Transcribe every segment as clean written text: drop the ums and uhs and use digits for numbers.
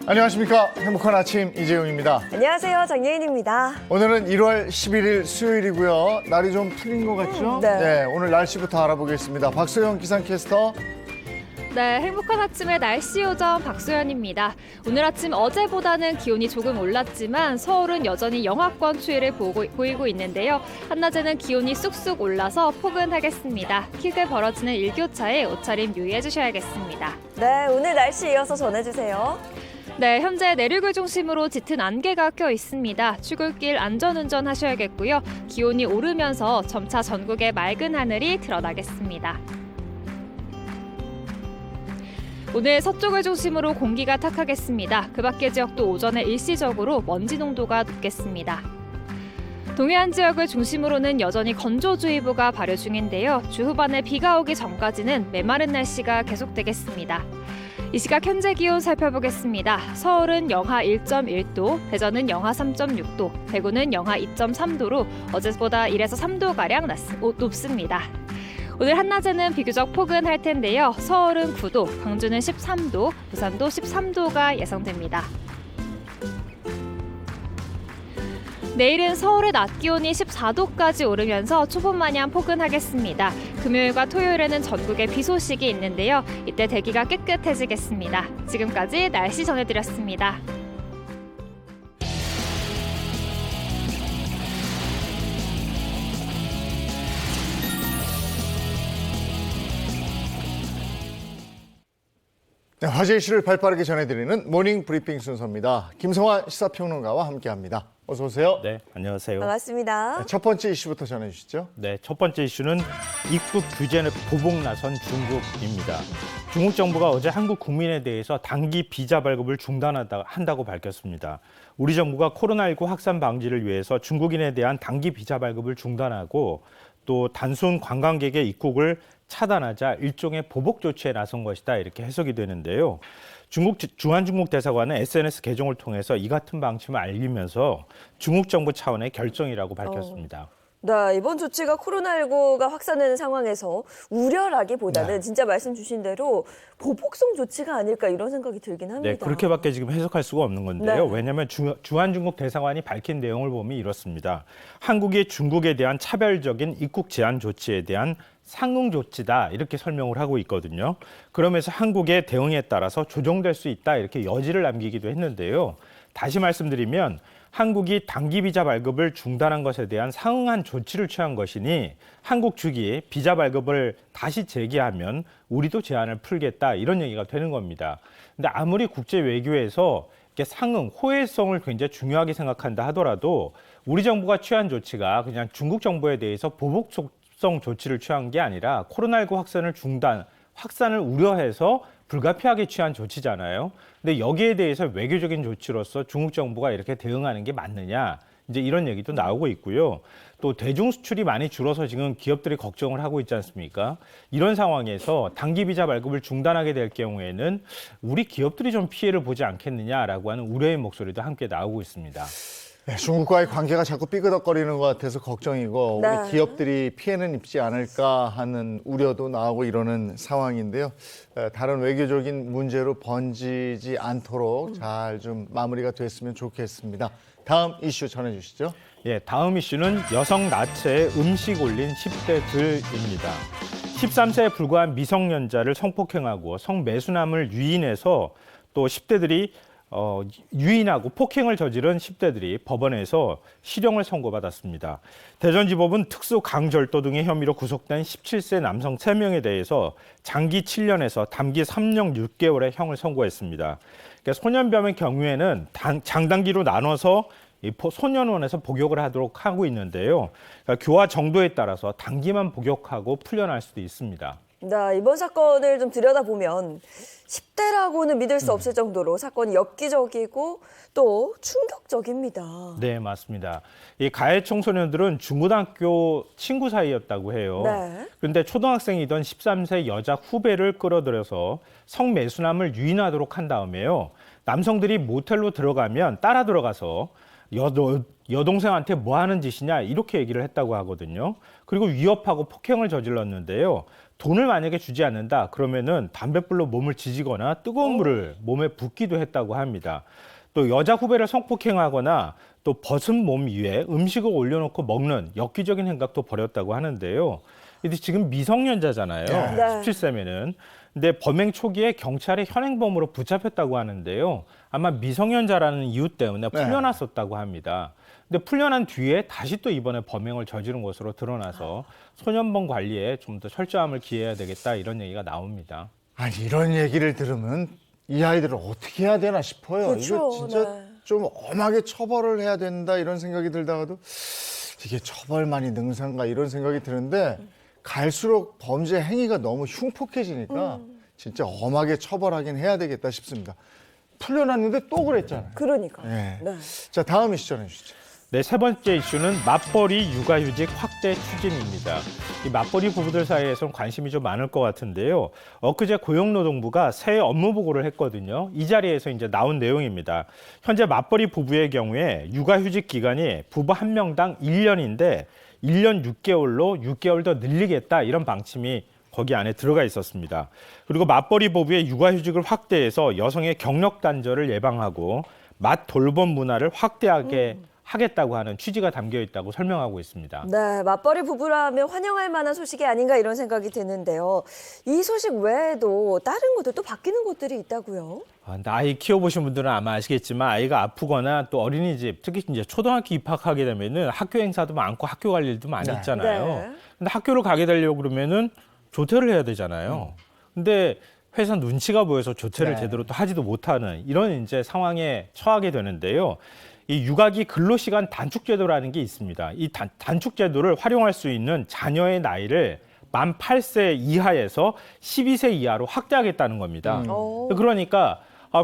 안녕하십니까. 행복한 아침 이재용입니다. 안녕하세요. 장예인입니다. 오늘은 1월 11일 수요일이고요. 날이 좀 풀린 것 같죠? 네. 오늘 날씨부터 알아보겠습니다. 박소영 기상캐스터. 네, 행복한 아침의 날씨 요정 박소연입니다. 오늘 아침 어제보다는 기온이 조금 올랐지만 서울은 여전히 영하권 추위를 보이고 있는데요. 한낮에는 기온이 쑥쑥 올라서 포근하겠습니다. 희게 벌어지는 일교차에 옷차림 유의해 주셔야겠습니다. 네, 오늘 날씨 이어서 전해주세요. 네, 현재 내륙을 중심으로 짙은 안개가 껴 있습니다. 출근길 안전운전 하셔야겠고요. 기온이 오르면서 점차 전국에 맑은 하늘이 드러나겠습니다. 오늘 서쪽을 중심으로 공기가 탁하겠습니다. 그 밖의 지역도 오전에 일시적으로 먼지 농도가 높겠습니다. 동해안 지역을 중심으로는 여전히 건조주의보가 발효 중인데요. 주 후반에 비가 오기 전까지는 메마른 날씨가 계속되겠습니다. 이 시각 현재 기온 살펴보겠습니다. 서울은 영하 1.1도, 대전은 영하 3.6도, 대구는 영하 2.3도로 어제보다 1에서 3도가량 높습니다. 오늘 한낮에는 비교적 포근할 텐데요. 서울은 9도, 광주는 13도, 부산도 13도가 예상됩니다. 내일은 서울의 낮 기온이 14도까지 오르면서 초봄 마냥 포근하겠습니다. 금요일과 토요일에는 전국에 비 소식이 있는데요. 이때 대기가 깨끗해지겠습니다. 지금까지 날씨 전해드렸습니다. 네, 화제 이슈를 발빠르게 전해드리는 모닝 브리핑 순서입니다. 김성환 시사평론가와 함께합니다. 어서 오세요. 네, 안녕하세요. 반갑습니다. 첫 번째 이슈부터 전해주시죠. 네, 첫 번째 이슈는 입국 규제는 보복 나선 중국입니다. 중국 정부가 어제 한국 국민에 대해서 단기 비자 발급을 중단한다고 밝혔습니다. 우리 정부가 코로나19 확산 방지를 위해서 중국인에 대한 단기 비자 발급을 중단하고 또 단순 관광객의 입국을 차단하자 일종의 보복 조치에 나선 것이다 이렇게 해석이 되는데요. 주한중국 대사관은 SNS 계정을 통해서 이 같은 방침을 알리면서 중국 정부 차원의 결정이라고 밝혔습니다. 네, 이번 조치가 코로나19가 확산되는 상황에서 우려라기보다는 진짜 말씀 주신 대로 보복성 조치가 아닐까 이런 생각이 들긴 합니다. 네, 그렇게밖에 지금 해석할 수가 없는 건데요. 네. 왜냐하면 주한중국 대사관이 밝힌 내용을 보면 이렇습니다. 한국이 중국에 대한 차별적인 입국 제한 조치에 대한 상응 조치다 이렇게 설명을 하고 있거든요. 그러면서 한국의 대응에 따라서 조정될 수 있다 이렇게 여지를 남기기도 했는데요. 다시 말씀드리면 한국이 단기 비자 발급을 중단한 것에 대한 상응한 조치를 취한 것이니 한국 측이 비자 발급을 다시 재개하면 우리도 제한을 풀겠다 이런 얘기가 되는 겁니다. 근데 아무리 국제 외교에서 이렇게 상응, 호혜성을 굉장히 중요하게 생각한다 하더라도 우리 정부가 취한 조치가 그냥 중국 정부에 대해서 보복성 조치를 취한 게 아니라 코로나19 확산을 우려해서 불가피하게 취한 조치잖아요. 근데 여기에 대해서 외교적인 조치로서 중국 정부가 이렇게 대응하는 게 맞느냐? 이제 이런 얘기도 나오고 있고요. 또 대중 수출이 많이 줄어서 지금 기업들이 걱정을 하고 있지 않습니까? 이런 상황에서 단기 비자 발급을 중단하게 될 경우에는 우리 기업들이 좀 피해를 보지 않겠느냐라고 하는 우려의 목소리도 함께 나오고 있습니다. 네, 중국과의 관계가 자꾸 삐그덕거리는 것 같아서 걱정이고 네. 우리 기업들이 피해는 입지 않을까 하는 우려도 나오고 이러는 상황인데요. 다른 외교적인 문제로 번지지 않도록 잘 좀 마무리가 됐으면 좋겠습니다. 다음 이슈 전해주시죠. 예, 다음 이슈는 여성 나체에 음식 올린 10대들입니다. 13세에 불과한 미성년자를 성폭행하고 성매수남을 유인해서 또 10대들이 유인하고 폭행을 저지른 10대들이 법원에서 실형을 선고받았습니다. 대전지법은 특수 강절도 등의 혐의로 구속된 17세 남성 3명에 대해서 장기 7년에서 단기 3년 6개월의 형을 선고했습니다. 그러니까 소년범의 경우에는 장단기로 나눠서 소년원에서 복역을 하도록 하고 있는데요. 그러니까 교화 정도에 따라서 단기만 복역하고 풀려날 수도 있습니다. 네, 이번 사건을 좀 들여다보면 10대라고는 믿을 수 없을 정도로 사건이 엽기적이고 또 충격적입니다. 네, 맞습니다. 이 가해 청소년들은 중고등학교 친구 사이였다고 해요. 네. 그런데 초등학생이던 13세 여자 후배를 끌어들여서 성매수남을 유인하도록 한 다음에요. 남성들이 모텔로 들어가면 따라 들어가서 여동생한테 뭐 하는 짓이냐 이렇게 얘기를 했다고 하거든요. 그리고 위협하고 폭행을 저질렀는데요. 돈을 만약에 주지 않는다 그러면은 담뱃불로 몸을 지지거나 뜨거운 물을 몸에 붓기도 했다고 합니다. 또 여자 후배를 성폭행하거나 또 벗은 몸 위에 음식을 올려놓고 먹는 엽기적인 행각도 벌였다고 하는데요. 근데 지금 미성년자잖아요. 네. 17세면은. 근데 범행 초기에 경찰에 현행범으로 붙잡혔다고 하는데요. 아마 미성년자라는 이유 때문에 풀려났었다고 합니다. 근데 풀려난 뒤에 다시 또 이번에 범행을 저지른 것으로 드러나서 소년범 관리에 좀 더 철저함을 기해야 되겠다 이런 얘기가 나옵니다. 아니 이런 얘기를 들으면 이 아이들을 어떻게 해야 되나 싶어요. 그렇죠. 이거 진짜 네. 좀 엄하게 처벌을 해야 된다 이런 생각이 들다가도 이게 처벌만이 능사인가 이런 생각이 드는데 갈수록 범죄 행위가 너무 흉폭해지니까 진짜 엄하게 처벌하긴 해야 되겠다 싶습니다. 풀려났는데 또 그랬잖아요. 그러니까. 네. 네. 자, 다음 이슈 전해주시죠. 네, 세 번째 이슈는 맞벌이 육아휴직 확대 추진입니다. 이 맞벌이 부부들 사이에서는 관심이 좀 많을 것 같은데요. 엊그제 고용노동부가 새 업무 보고를 했거든요. 이 자리에서 이제 나온 내용입니다. 현재 맞벌이 부부의 경우에 육아휴직 기간이 부부 한 명당 1년인데 1년 6개월로 6개월 더 늘리겠다 이런 방침이 거기 안에 들어가 있었습니다. 그리고 맞벌이 부부의 육아휴직을 확대해서 여성의 경력 단절을 예방하고 맞 돌봄 문화를 확대하게 하겠다고 하는 취지가 담겨 있다고 설명하고 있습니다. 네, 맞벌이 부부라면 환영할 만한 소식이 아닌가 이런 생각이 드는데요. 이 소식 외에도 다른 것도 또 바뀌는 것들이 있다고요? 근데 아이 키워보신 분들은 아마 아시겠지만 아이가 아프거나 또 어린이집, 특히 이제 초등학교 입학하게 되면은 학교 행사도 많고 학교 갈 일도 많이 네. 있잖아요. 네. 근데 학교를 가게 되려고 그러면은 조퇴를 해야 되잖아요. 근데 회사 눈치가 보여서 조퇴를 네. 제대로 또 하지도 못하는 이런 이제 상황에 처하게 되는데요. 이 육아기 근로시간 단축제도라는 게 있습니다. 이 단축제도를 활용할 수 있는 자녀의 나이를 만 8세 이하에서 12세 이하로 확대하겠다는 겁니다. 오. 그러니까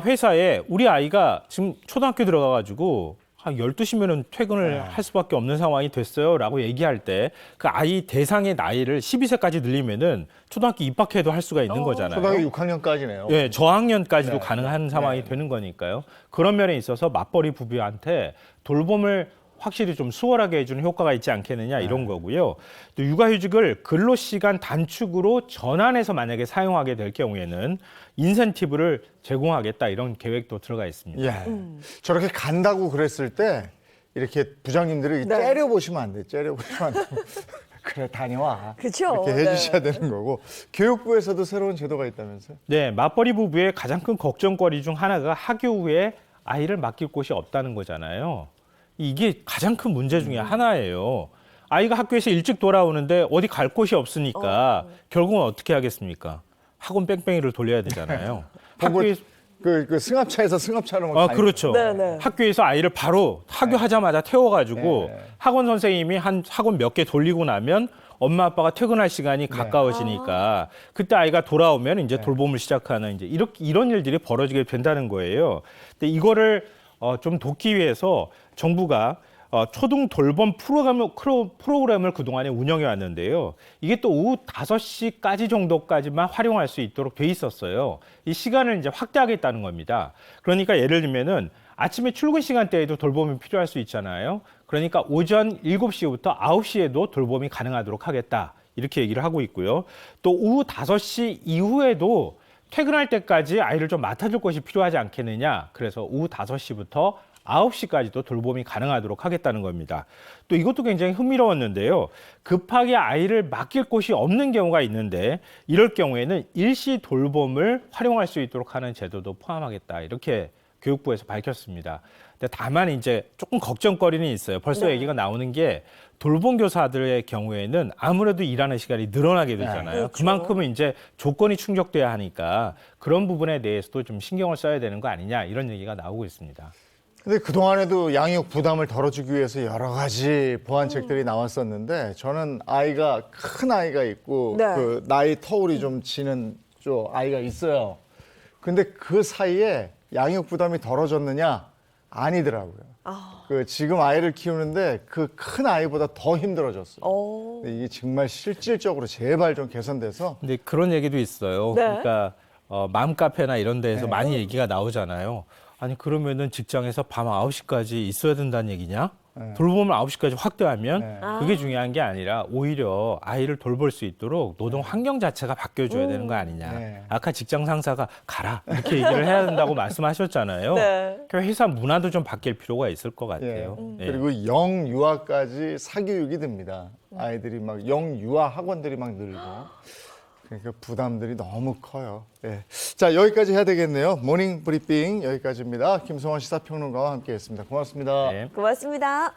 회사에 우리 아이가 지금 초등학교 들어가가지고 한 12시면은 퇴근을 할 수밖에 없는 상황이 됐어요라고 얘기할 때 그 아이 대상의 나이를 12세까지 늘리면은 초등학교 입학해도 할 수가 있는 거잖아요. 초등학교 6학년까지네요. 예, 저학년까지도 네. 가능한 상황이 되는 거니까요. 그런 면에 있어서 맞벌이 부부한테 돌봄을 확실히 좀 수월하게 해주는 효과가 있지 않겠느냐 이런 거고요. 또 육아휴직을 근로시간 단축으로 전환해서 만약에 사용하게 될 경우에는 인센티브를 제공하겠다 이런 계획도 들어가 있습니다. 예. 저렇게 간다고 그랬을 때 이렇게 부장님들이 네. 째려보시면 안 돼. 째려보시면 안 돼. 그래 다녀와. 그쵸? 이렇게 해주셔야 네. 되는 거고 교육부에서도 새로운 제도가 있다면서요? 네, 맞벌이 부부의 가장 큰 걱정거리 중 하나가 학교 후에 아이를 맡길 곳이 없다는 거잖아요. 이게 가장 큰 문제 중에 하나예요. 아이가 학교에서 일찍 돌아오는데 어디 갈 곳이 없으니까 결국은 어떻게 하겠습니까? 학원 뺑뺑이를 돌려야 되잖아요. 학교에서 그 승합차에서 승합차로 막 다니고. 그렇죠. 네네. 학교에서 아이를 바로 학교 하자마자 태워가지고 네. 학원 선생님이 한 학원 몇 개 돌리고 나면 엄마 아빠가 퇴근할 시간이 가까워지니까 그때 아이가 돌아오면 이제 돌봄을 시작하는 이제 이런 일들이 벌어지게 된다는 거예요. 근데 이거를 좀 돕기 위해서 정부가 초등 돌봄 프로그램을 그동안에 운영해 왔는데요. 이게 또 오후 5시까지 정도까지만 활용할 수 있도록 돼 있었어요. 이 시간을 이제 확대하겠다는 겁니다. 그러니까 예를 들면은 아침에 출근 시간대에도 돌봄이 필요할 수 있잖아요. 그러니까 오전 7시부터 9시에도 돌봄이 가능하도록 하겠다. 이렇게 얘기를 하고 있고요. 또 오후 5시 이후에도 퇴근할 때까지 아이를 좀 맡아줄 것이 필요하지 않겠느냐. 그래서 오후 5시부터 9시까지도 돌봄이 가능하도록 하겠다는 겁니다. 또 이것도 굉장히 흥미로웠는데요. 급하게 아이를 맡길 곳이 없는 경우가 있는데 이럴 경우에는 일시 돌봄을 활용할 수 있도록 하는 제도도 포함하겠다. 이렇게 교육부에서 밝혔습니다. 근데 다만 이제 조금 걱정거리는 있어요. 벌써 네. 얘기가 나오는 게 돌봄 교사들의 경우에는 아무래도 일하는 시간이 늘어나게 되잖아요. 그렇죠. 그만큼은 이제 조건이 충족돼야 하니까 그런 부분에 대해서도 좀 신경을 써야 되는 거 아니냐 이런 얘기가 나오고 있습니다. 근데 그동안에도 양육 부담을 덜어주기 위해서 여러 가지 보완책들이 나왔었는데 저는 큰 아이가 있고 네. 그 나이 터울이 좀 지는 아이가 있어요. 근데 그 사이에 양육 부담이 덜어졌느냐? 아니더라고요. 그 지금 아이를 키우는데 그 큰 아이보다 더 힘들어졌어요. 근데 이게 정말 실질적으로 제발 좀 개선돼서 근데 그런 얘기도 있어요. 네. 그러니까 맘카페나 이런 데에서 많이 얘기가 나오잖아요. 아니 그러면은 직장에서 밤 9시까지 있어야 된다는 얘기냐? 돌봄을 9시까지 확대하면 네. 그게 중요한 게 아니라 오히려 아이를 돌볼 수 있도록 노동 환경 자체가 바뀌어줘야 되는 거 아니냐. 네. 아까 직장 상사가 가라 이렇게 얘기를 해야 된다고 말씀하셨잖아요. 네. 그러니까 회사 문화도 좀 바뀔 필요가 있을 것 예. 같아요. 예. 그리고 영유아까지 사교육이 됩니다. 아이들이 막 영유아 학원들이 막 늘고. 그러니까 부담들이 너무 커요. 예. 자, 여기까지 해야 되겠네요. 모닝 브리핑 여기까지입니다. 김성환 시사평론가와 함께했습니다. 고맙습니다. 네. 고맙습니다.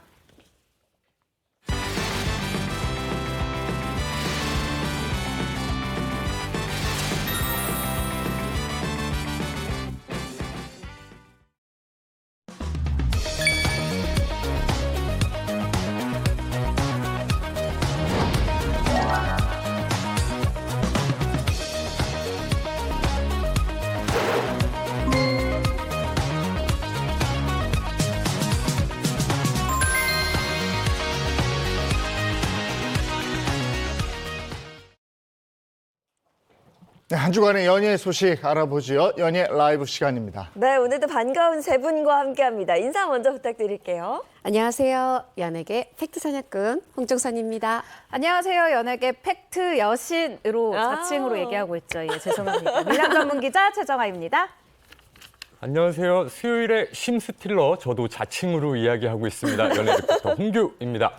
네, 한 주간의 연예 소식 알아보지요. 연예 라이브 시간입니다. 네, 오늘도 반가운 세 분과 함께합니다. 인사 먼저 부탁드릴게요. 안녕하세요. 연예계 팩트 사냥꾼 홍정선입니다. 안녕하세요. 연예계 팩트 여신으로 아. 자칭으로 얘기하고 있죠. 예, 죄송합니다. 밀당 전문 기자 최정아입니다. 안녕하세요. 수요일에 심스틸러 저도 자칭으로 이야기하고 있습니다. 연예 리포터 홍규입니다.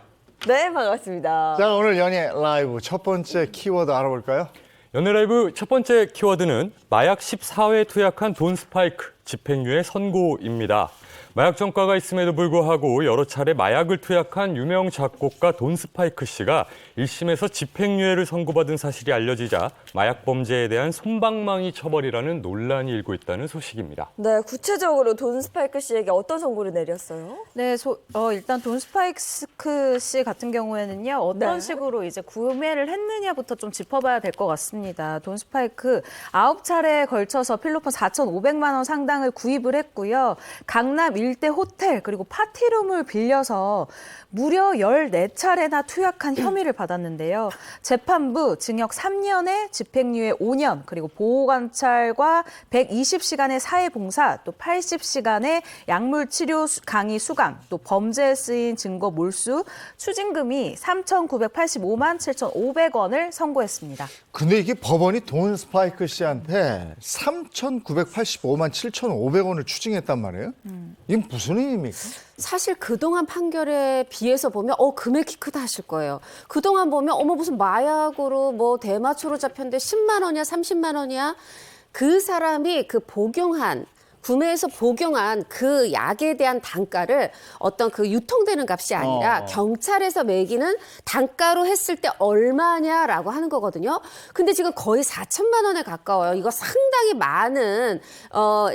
네, 반갑습니다. 자, 오늘 연예 라이브 첫 번째 키워드 알아볼까요? 연예 라이브 첫 번째 키워드는 마약 14회 투약한 돈 스파이크 집행유예 선고입니다. 마약 전과가 있음에도 불구하고 여러 차례 마약을 투약한 유명 작곡가 돈 스파이크 씨가 1심에서 집행유예를 선고받은 사실이 알려지자 마약 범죄에 대한 솜방망이 처벌이라는 논란이 일고 있다는 소식입니다. 네, 구체적으로 돈 스파이크 씨에게 어떤 선고를 내렸어요? 네, 일단 돈 스파이크 씨 같은 경우에는요. 어떤 네. 식으로 이제 구매를 했느냐부터 좀 짚어봐야 될 것 같습니다. 돈 스파이크 9차례에 걸쳐서 필로폰 4,500만 원 상당을 구입을 했고요. 강남 일대 호텔 그리고 파티룸을 빌려서 무려 14차례나 투약한 혐의를 받았는데요. 재판부 징역 3년에 집행유예 5년 그리고 보호관찰과 120시간의 사회봉사 또 80시간의 약물치료 강의 수강 또 범죄에 쓰인 증거 몰수 추징금이 3,985만 7,500원을 선고했습니다. 근데 이게 법원이 돈 스파이크 씨한테 3,985만 7,500원을 추징했단 말이에요? 이게 무슨 의미입니까? 사실 그동안 판결에 비해서 보면 금액이 크다 하실 거예요. 그동안 보면 무슨 마약으로 뭐 대마초로 잡혔는데 10만 원이야 30만 원이야. 그 사람이 그 구매해서 복용한 그 약에 대한 단가를 어떤 그 유통되는 값이 아니라 경찰에서 매기는 단가로 했을 때 얼마냐라고 하는 거거든요. 근데 지금 거의 4천만 원에 가까워요. 이거 상당히 많은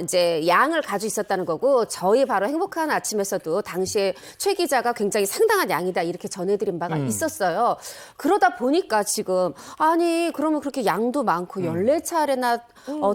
이제 양을 가지고 있었다는 거고 저희 바로 행복한 아침에서도 당시에 최 기자가 굉장히 상당한 양이다 이렇게 전해드린 바가 있었어요. 그러다 보니까 지금 아니 그러면 그렇게 양도 많고 14차례나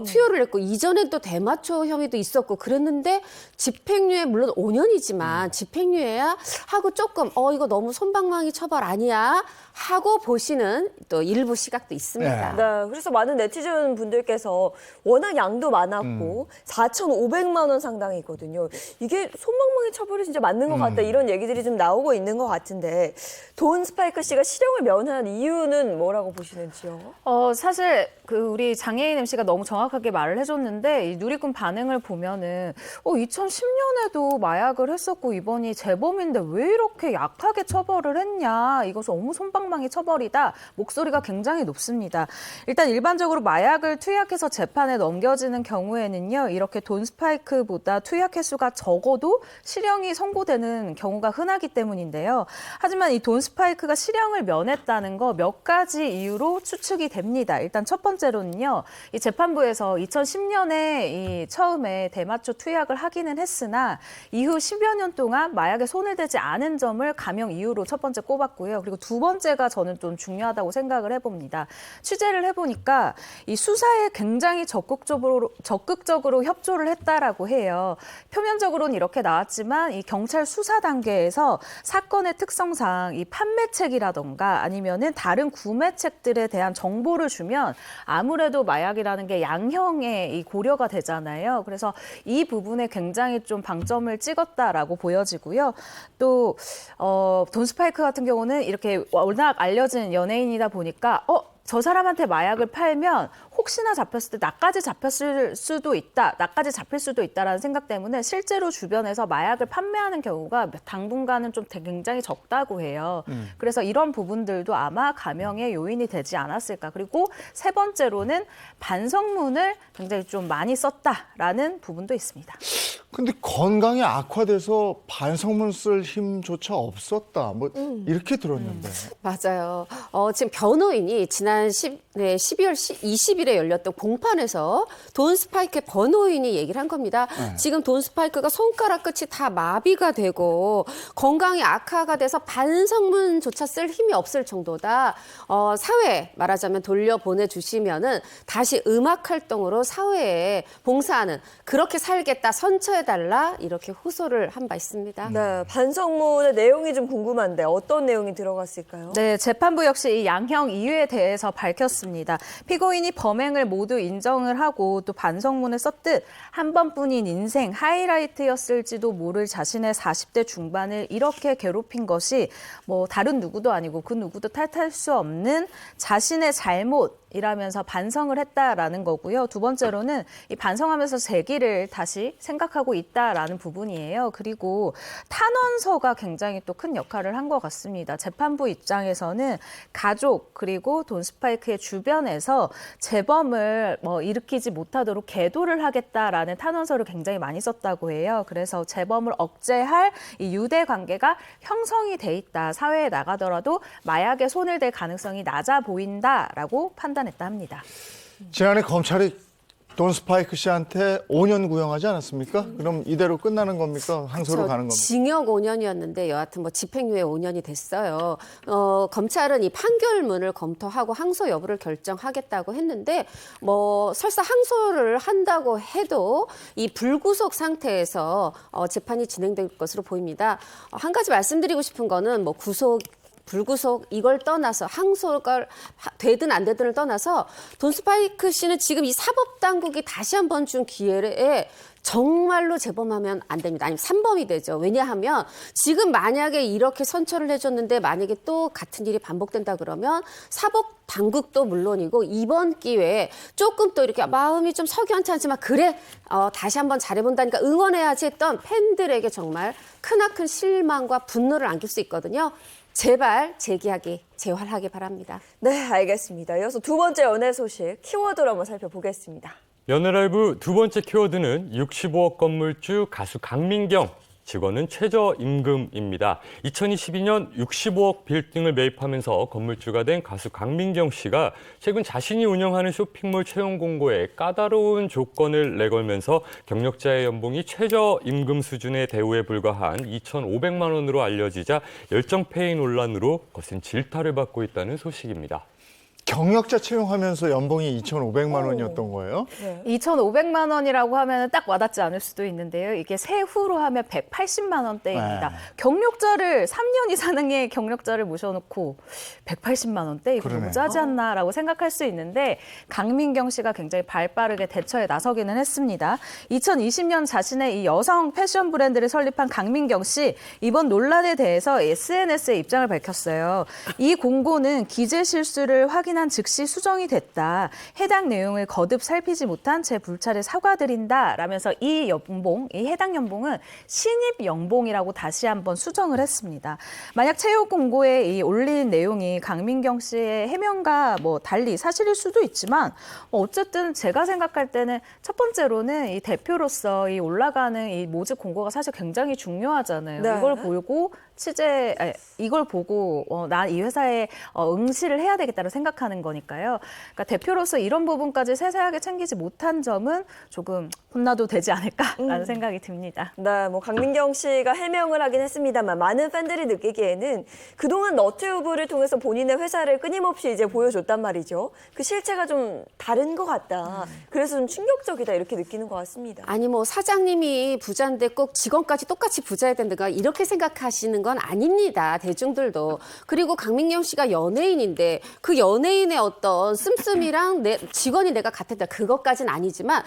투여를 했고 이전에 또 대마초 혐의도 있었고 그랬는데 집행유예 물론 5년이지만 집행유예야 하고 조금 이거 너무 솜방망이 처벌 아니야 하고 보시는 또 일부 시각도 있습니다. 네, 그래서 많은 네티즌 분들께서 워낙 양도 많았고 4,500만 원 상당이거든요. 이게 손방망이 처벌이 진짜 맞는 것 같다 이런 얘기들이 좀 나오고 있는 것 같은데 돈 스파이크 씨가 실형을 면한 이유는 뭐라고 보시는지요? 사실 우리 장혜인 MC가 너무 정확하게 말을 해줬는데 이 누리꾼 반응을 보면은 2010년에도 마약을 했었고 이번이 재범인데 왜 이렇게 약하게 처벌을 했냐 이것은 너무 손방망이 처벌이다 목소리가 굉장히 높습니다. 일단 일반적으로 마약을 투약해서 재판에 넘겨지는 경우에는요 이렇게 돈 스파이크보다 투약 횟수가 적어도 실형이 선고되는 경우가 흔하기 때문인데요. 하지만 이 돈 스파이크가 실형을 면했다는 거 몇 가지 이유로 추측이 됩니다. 일단 첫 번째로는요 이 재판부에서 2010년에 이 처음에 대마초 투약을 하기는 했으나 이후 10여 년 동안 마약에 손을 대지 않은 점을 감형 이유로 첫 번째 꼽았고요. 그리고 두 번째가 저는 좀 중요하다고 생각을 해봅니다. 취재를 해보니까 이 수사에 굉장히 적극적으로 협조를 했다라고 해요. 표면적으로는 이렇게 나왔지만 이 경찰 수사 단계에서 사건의 특성상 이 판매책이라던가 아니면은 다른 구매책들에 대한 정보를 주면 아무래도 마약이라는 게 양형의 이 고려가 되잖아요. 그래서 이 부분에 굉장히 좀 방점을 찍었다라고 보여지고요. 또 돈 스파이크 같은 경우는 이렇게 워낙 알려진 연예인이다 보니까 저 사람한테 마약을 팔면 혹시나 잡혔을 때 나까지 잡힐 수도 있다라는 생각 때문에 실제로 주변에서 마약을 판매하는 경우가 당분간은 좀 굉장히 적다고 해요. 그래서 이런 부분들도 아마 감형의 요인이 되지 않았을까. 그리고 세 번째로는 반성문을 굉장히 좀 많이 썼다라는 부분도 있습니다. 근데 건강이 악화돼서 반성문 쓸 힘조차 없었다. 뭐 이렇게 들었는데. 맞아요. 지금 변호인이 지난 12월 20일에 열렸던 공판에서 돈 스파이크의 변호인이 얘기를 한 겁니다. 지금 돈 스파이크가 손가락 끝이 다 마비가 되고 건강이 악화가 돼서 반성문조차 쓸 힘이 없을 정도다. 사회에 말하자면 돌려보내주시면은 다시 음악 활동으로 사회에 봉사하는 그렇게 살겠다 선처해달라 이렇게 호소를 한 바 있습니다. 네, 반성문의 내용이 좀 궁금한데 어떤 내용이 들어갔을까요? 네, 재판부 역시 이 양형 이유에 대해서 밝혔습니다. 피고인이 범행을 모두 인정을 하고 또 반성문을 썼듯 한 번뿐인 인생 하이라이트였을지도 모를 자신의 40대 중반을 이렇게 괴롭힌 것이 뭐 다른 누구도 아니고 그 누구도 탓할 수 없는 자신의 잘못이라면서 반성을 했다라는 거고요. 두 번째로는 이 반성하면서 제 길을 다시 생각하고 있다라는 부분이에요. 그리고 탄원서가 굉장히 또 큰 역할을 한 것 같습니다. 재판부 입장에서는 가족 그리고 돈 스파이크의 주변에서 재범을 일으키지 못하도록 계도를 하겠다라는 탄원서를 굉장히 많이 썼다고 해요. 그래서 재범을 억제할 이 유대 관계가 형성이 돼 있다. 사회에 나가더라도 마약에 손을 댈 가능성이 낮아 보인다라고 판단했다 합니다. 지난해 검찰이 돈 스파이크 씨한테 5년 구형하지 않았습니까? 그럼 이대로 끝나는 겁니까? 항소로 가는 겁니까? 징역 5년이었는데 여하튼 뭐 집행유예 5년이 됐어요. 검찰은 이 판결문을 검토하고 항소 여부를 결정하겠다고 했는데 뭐 설사 항소를 한다고 해도 이 불구속 상태에서 재판이 진행될 것으로 보입니다. 한 가지 말씀드리고 싶은 거는 뭐 불구속 이걸 떠나서 항소가 되든 안 되든을 떠나서 돈 스파이크 씨는 지금 이 사법당국이 다시 한번 준 기회에 정말로 재범하면 안 됩니다. 아니면 삼범이 되죠. 왜냐하면 지금 만약에 이렇게 선처를 해줬는데 만약에 또 같은 일이 반복된다 그러면 사법당국도 물론이고 이번 기회에 조금 또 이렇게 마음이 좀 석연치 않지만 그래 다시 한번 잘해본다니까 응원해야지 했던 팬들에게 정말 크나큰 실망과 분노를 안길 수 있거든요. 제발 재활하기 바랍니다. 네, 알겠습니다. 이어서 두 번째 연애 소식 키워드로 한번 살펴보겠습니다. 연예라이브 두 번째 키워드는 65억 건물주 가수 강민경, 직원은 최저임금입니다. 2022년 65억 빌딩을 매입하면서 건물주가 된 가수 강민경 씨가 최근 자신이 운영하는 쇼핑몰 채용 공고에 까다로운 조건을 내걸면서 경력자의 연봉이 최저임금 수준의 대우에 불과한 2,500만 원으로 알려지자 열정페이 논란으로 거센 질타를 받고 있다는 소식입니다. 경력자 채용하면서 연봉이 2,500만 원이었던 거예요? 네. 2,500만 원이라고 하면 딱 와닿지 않을 수도 있는데요. 이게 세후로 하면 180만 원대입니다. 네. 경력자를 3년 이상의 경력자를 모셔놓고 180만 원대 이거 그러네. 모자지 않나라고 생각할 수 있는데 강민경 씨가 굉장히 발빠르게 대처에 나서기는 했습니다. 2020년 자신의 이 여성 패션 브랜드를 설립한 강민경 씨 이번 논란에 대해서 SNS에 입장을 밝혔어요. 이 공고는 기재 실수를 확인한 즉시 수정이 됐다. 해당 내용을 거듭 살피지 못한 제 불찰에 사과드린다라면서 이 해당 연봉은 신입 연봉이라고 다시 한번 수정을 했습니다. 만약 채용 공고에 이 올린 내용이 강민경 씨의 해명과 뭐 달리 사실일 수도 있지만 어쨌든 제가 생각할 때는 첫 번째로는 이 대표로서 이 올라가는 이 모집 공고가 사실 굉장히 중요하잖아요. 네. 이걸 보고 난 이 회사에 응시를 해야 되겠다고 생각하는 거니까요. 그러니까 대표로서 이런 부분까지 세세하게 챙기지 못한 점은 조금 혼나도 되지 않을까라는 생각이 듭니다. 네, 뭐 강민경 씨가 해명을 하긴 했습니다만 많은 팬들이 느끼기에는 그동안 너튜브를 통해서 본인의 회사를 끊임없이 이제 보여줬단 말이죠. 그 실체가 좀 다른 것 같다. 그래서 좀 충격적이다 이렇게 느끼는 것 같습니다. 아니 뭐 사장님이 부자인데 꼭 직원까지 똑같이 부자야 된다가 이렇게 생각하시는 건 아닙니다. 대중들도. 그리고 강민경 씨가 연예인인데 그 연예인 연예인의 어떤 씀씀이랑 직원이 내가 같았다 그것까지는 아니지만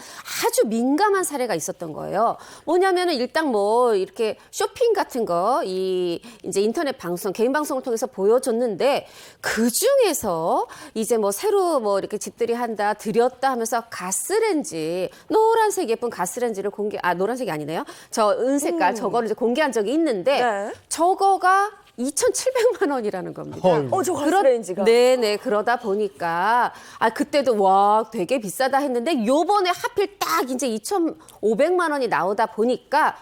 아주 민감한 사례가 있었던 거예요. 뭐냐면은 일단 뭐 이렇게 쇼핑 같은 거 이제 인터넷 방송, 개인 방송을 통해서 보여줬는데 그 중에서 이제 뭐 새로 뭐 이렇게 집들이 한다, 들였다 하면서 가스레인지 노란색 예쁜 가스레인지를 노란색이 아니네요. 저 은색깔 저거를 이제 공개한 적이 있는데 네. 저거가 2,700만 원이라는 겁니다. 저 가스레인지가. 네네. 그러다 보니까 그때도 와 되게 비싸다 했는데 요번에 하필 딱 이제 2,500만 원이 나오다 보니까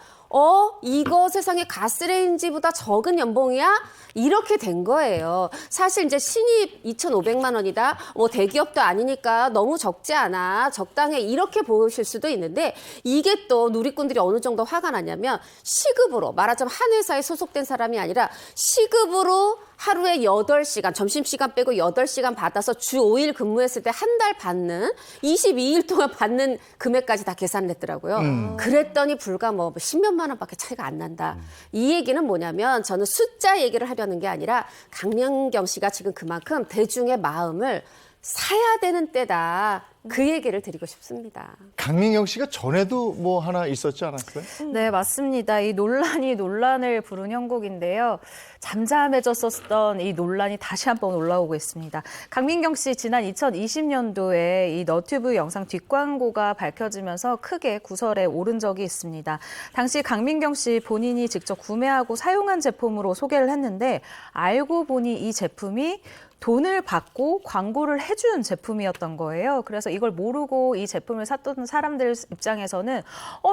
이거 세상에 가스레인지보다 적은 연봉이야? 이렇게 된 거예요. 사실 이제 신입 2,500만 원이다. 뭐 대기업도 아니니까 너무 적지 않아. 적당해. 이렇게 보실 수도 있는데 이게 또 누리꾼들이 어느 정도 화가 나냐면 시급으로 말하자면 한 회사에 소속된 사람이 아니라 시급으로 하루에 8시간, 점심시간 빼고 8시간 받아서 주 5일 근무했을 때 한 달 받는 22일 동안 받는 금액까지 다 계산을 했더라고요. 그랬더니 불과 뭐 10몇만 원밖에 차이가 안 난다. 이 얘기는 뭐냐면 저는 숫자 얘기를 하려는 게 아니라 강명경 씨가 지금 그만큼 대중의 마음을 사야 되는 때다. 그 얘기를 드리고 싶습니다. 강민경 씨가 전에도 뭐 하나 있었지 않았어요? 네, 맞습니다. 이 논란이 논란을 부른 형국인데요. 잠잠해졌었던 이 논란이 다시 한번 올라오고 있습니다. 강민경 씨 지난 2020년도에 이 너튜브 영상 뒷광고가 밝혀지면서 크게 구설에 오른 적이 있습니다. 당시 강민경 씨 본인이 직접 구매하고 사용한 제품으로 소개를 했는데 알고 보니 이 제품이 돈을 받고 광고를 해준 제품이었던 거예요. 그래서 이걸 모르고 이 제품을 샀던 사람들 입장에서는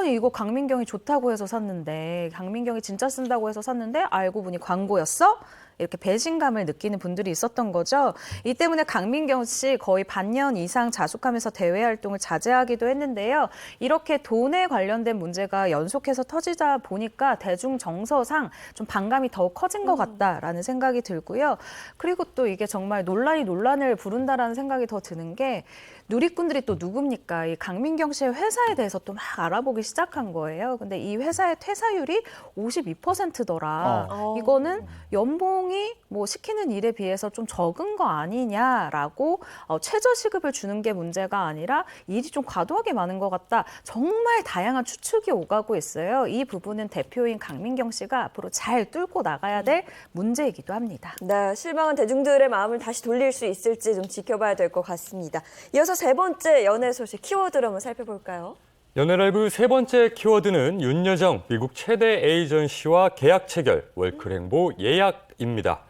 이거 강민경이 좋다고 해서 샀는데 강민경이 진짜 쓴다고 해서 샀는데 알고 보니 광고였어? 이렇게 배신감을 느끼는 분들이 있었던 거죠. 이 때문에 강민경 씨 거의 반년 이상 자숙하면서 대외 활동을 자제하기도 했는데요. 이렇게 돈에 관련된 문제가 연속해서 터지다 보니까 대중 정서상 좀 반감이 더 커진 것 같다라는 생각이 들고요. 그리고 또 이게 정말 논란을 부른다라는 생각이 더 드는 게 누리꾼들이 또 누굽니까? 이 강민경 씨의 회사에 대해서 또 막 알아보기 시작한 거예요. 근데 이 회사의 퇴사율이 52%더라. 이거는 연봉이 뭐 시키는 일에 비해서 좀 적은 거 아니냐라고 최저시급을 주는 게 문제가 아니라 일이 좀 과도하게 많은 것 같다. 정말 다양한 추측이 오가고 있어요. 이 부분은 대표인 강민경 씨가 앞으로 잘 뚫고 나가야 될 문제이기도 합니다. 네, 실망한 대중들의 마음을 다시 돌릴 수 있을지 좀 지켜봐야 될 것 같습니다. 이어서 세 번째 연예 소식 키워드를 한번 살펴볼까요? 연예라이브 세 번째 키워드는 윤여정 미국 최대 에이전시와 계약 체결, 월클행보 예약입니다.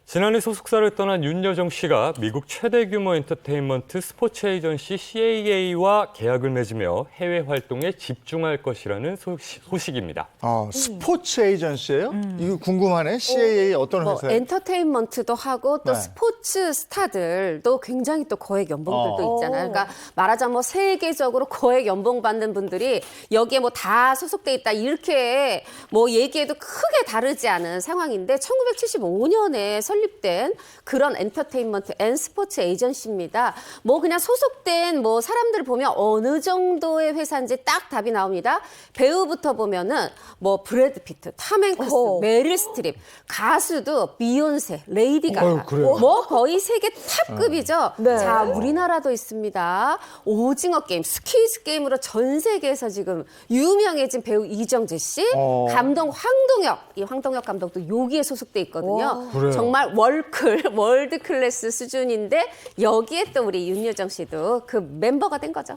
지난해 소속사를 떠난 윤여정 씨가 미국 최대 규모 엔터테인먼트 스포츠 에이전시 CAA와 계약을 맺으며 해외 활동에 집중할 것이라는 소식입니다. 스포츠 에이전시예요? 이거 궁금하네. CAA 어떤 뭐 회사예요? 엔터테인먼트도 하고 또 네. 스포츠 스타들도 굉장히 또 거액 연봉들도 있잖아요. 그러니까 말하자면 뭐 세계적으로 거액 연봉 받는 분들이 여기에 뭐 다 소속돼 있다 이렇게 뭐 얘기해도 크게 다르지 않은 상황인데 1975년에 설립된 그런 엔터테인먼트 앤 스포츠 에이전시입니다. 뭐 그냥 소속된 뭐 사람들을 보면 어느 정도의 회사인지 딱 답이 나옵니다. 배우부터 보면은 뭐 브래드 피트, 탐 행크스, 메릴 스트립, 가수도 비욘세, 레이디 가가, 뭐 거의 세계 탑급이죠. 네. 자, 우리나라도 있습니다. 오징어 게임, 스퀴즈 게임으로 전 세계에서 지금 유명해진 배우 이정재 씨, 감독 황동혁, 이 황동혁 감독도 여기에 소속돼 있거든요. 정말 월드 클래스 수준인데 여기에 또 우리 윤여정 씨도 그 멤버가 된 거죠.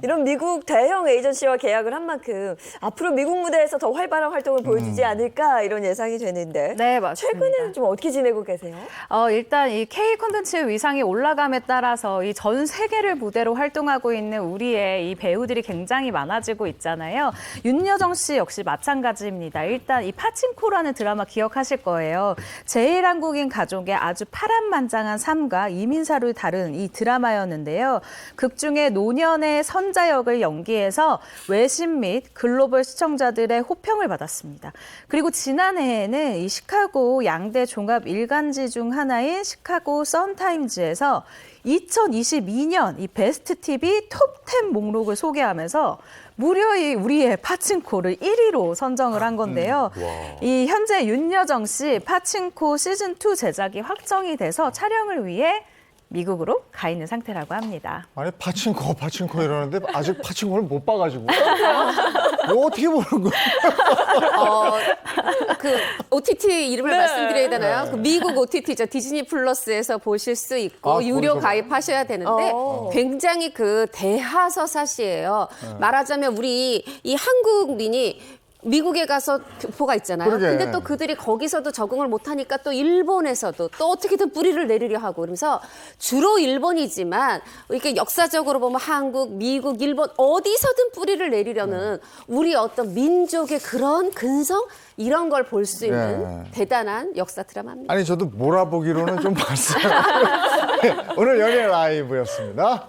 이런 미국 대형 에이전시와 계약을 한 만큼 앞으로 미국 무대에서 더 활발한 활동을 보여주지 않을까 이런 예상이 되는데 네, 맞습니다. 최근에는 좀 어떻게 지내고 계세요? 일단 이 K 콘텐츠 위상이 올라감에 따라서 이 전 세계를 무대로 활동하고 있는 우리의 이 배우들이 굉장히 많아지고 있잖아요. 윤여정 씨 역시 마찬가지입니다. 일단 이 파친코라는 드라마 기억하실 거예요. 제일한국인 가족의 아주 파란만장한 삶과 이민사를 다룬 이 드라마였는데요. 극중의 노년의 선자 역을 연기해서 외신 및 글로벌 시청자들의 호평을 받았습니다. 그리고 지난해에는 이 시카고 양대 종합 일간지 중 하나인 시카고 선타임즈에서 2022년 이 베스트 TV 톱10 목록을 소개하면서 무려 이 우리의 파친코를 1위로 선정을 한 건데요. 이 현재 윤여정 씨 파친코 시즌2 제작이 확정이 돼서 촬영을 위해 미국으로 가 있는 상태라고 합니다. 아니 파친코 이러는데 아직 파친코를 못 봐가지고 이거 어떻게 보는 거야? 그 OTT 이름을 말씀드려야 되나요? 그 미국 OTT죠. 디즈니 플러스에서 보실 수 있고 유료 거기서 가입하셔야 되는데 굉장히 그 대하서사시예요. 말하자면 우리 이 한국민이 미국에 가서 교포가 있잖아요. 그러게. 근데 또 그들이 거기서도 적응을 못하니까 또 일본에서도 또 어떻게든 뿌리를 내리려 하고 그러면서 주로 일본이지만 이렇게 역사적으로 보면 한국, 미국, 일본 어디서든 뿌리를 내리려는 우리 어떤 민족의 그런 근성 이런 걸 볼 수 있는 네. 대단한 역사 드라마입니다. 아니 저도 몰아보기로는 좀 봤어요. 네, 오늘 연예 라이브였습니다.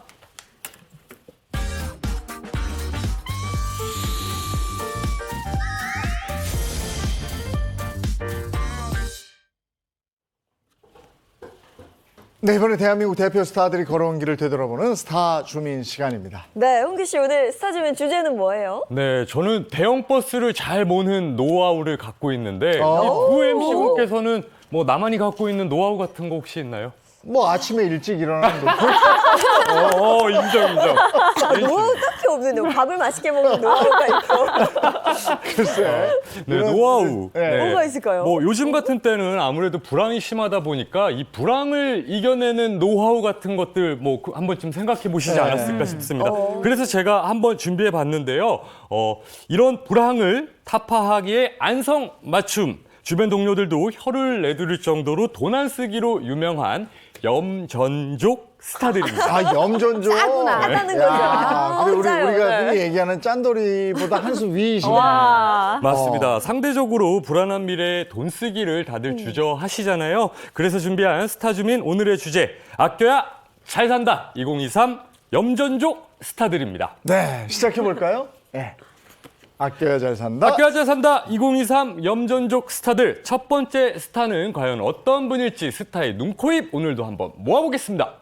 네, 이번에 대한민국 대표 스타들이 걸어온 길을 되돌아보는 스타 주민 시간입니다. 네, 홍기 씨 오늘 스타즈면 주제는 뭐예요? 네, 저는 대형 버스를 잘 모는 노하우를 갖고 있는데 이 두 MC분께서는 뭐 나만이 갖고 있는 노하우 같은 거 혹시 있나요? 뭐 아침에 일찍 일어나는 노 인정. 노하우 딱히 없는데 밥을 맛있게 먹는 노하우가 있고 글쎄. 네, 이런- 노하우. 네. 뭐가 있을까요? 뭐 요즘 같은 때는 아무래도 불황이 심하다 보니까 이 불황을 이겨내는 노하우 같은 것들 뭐 한 번쯤 생각해 보시지 네. 않았을까 싶습니다. 그래서 제가 한번 준비해 봤는데요. 이런 불황을 타파하기에 안성맞춤. 주변 동료들도 혀를 내두를 정도로 돈 안 쓰기로 유명한 염전족 스타들입니다. 아, 염전조. 짜구나. 짜다는 거죠. 근데 짜요. 우리가 네. 흔히 얘기하는 짠돌이보다 한 수 위이시네. 맞습니다. 상대적으로 불안한 미래에 돈 쓰기를 다들 주저하시잖아요. 그래서 준비한 스타 주민 오늘의 주제 아껴야 잘 산다 2023 염전족 스타들입니다. 네, 시작해 볼까요? 네. 아껴야 잘 산다. 아껴야 잘 산다 2023 염전족 스타들 첫 번째 스타는 과연 어떤 분일지 스타의 눈코입 오늘도 한번 모아보겠습니다.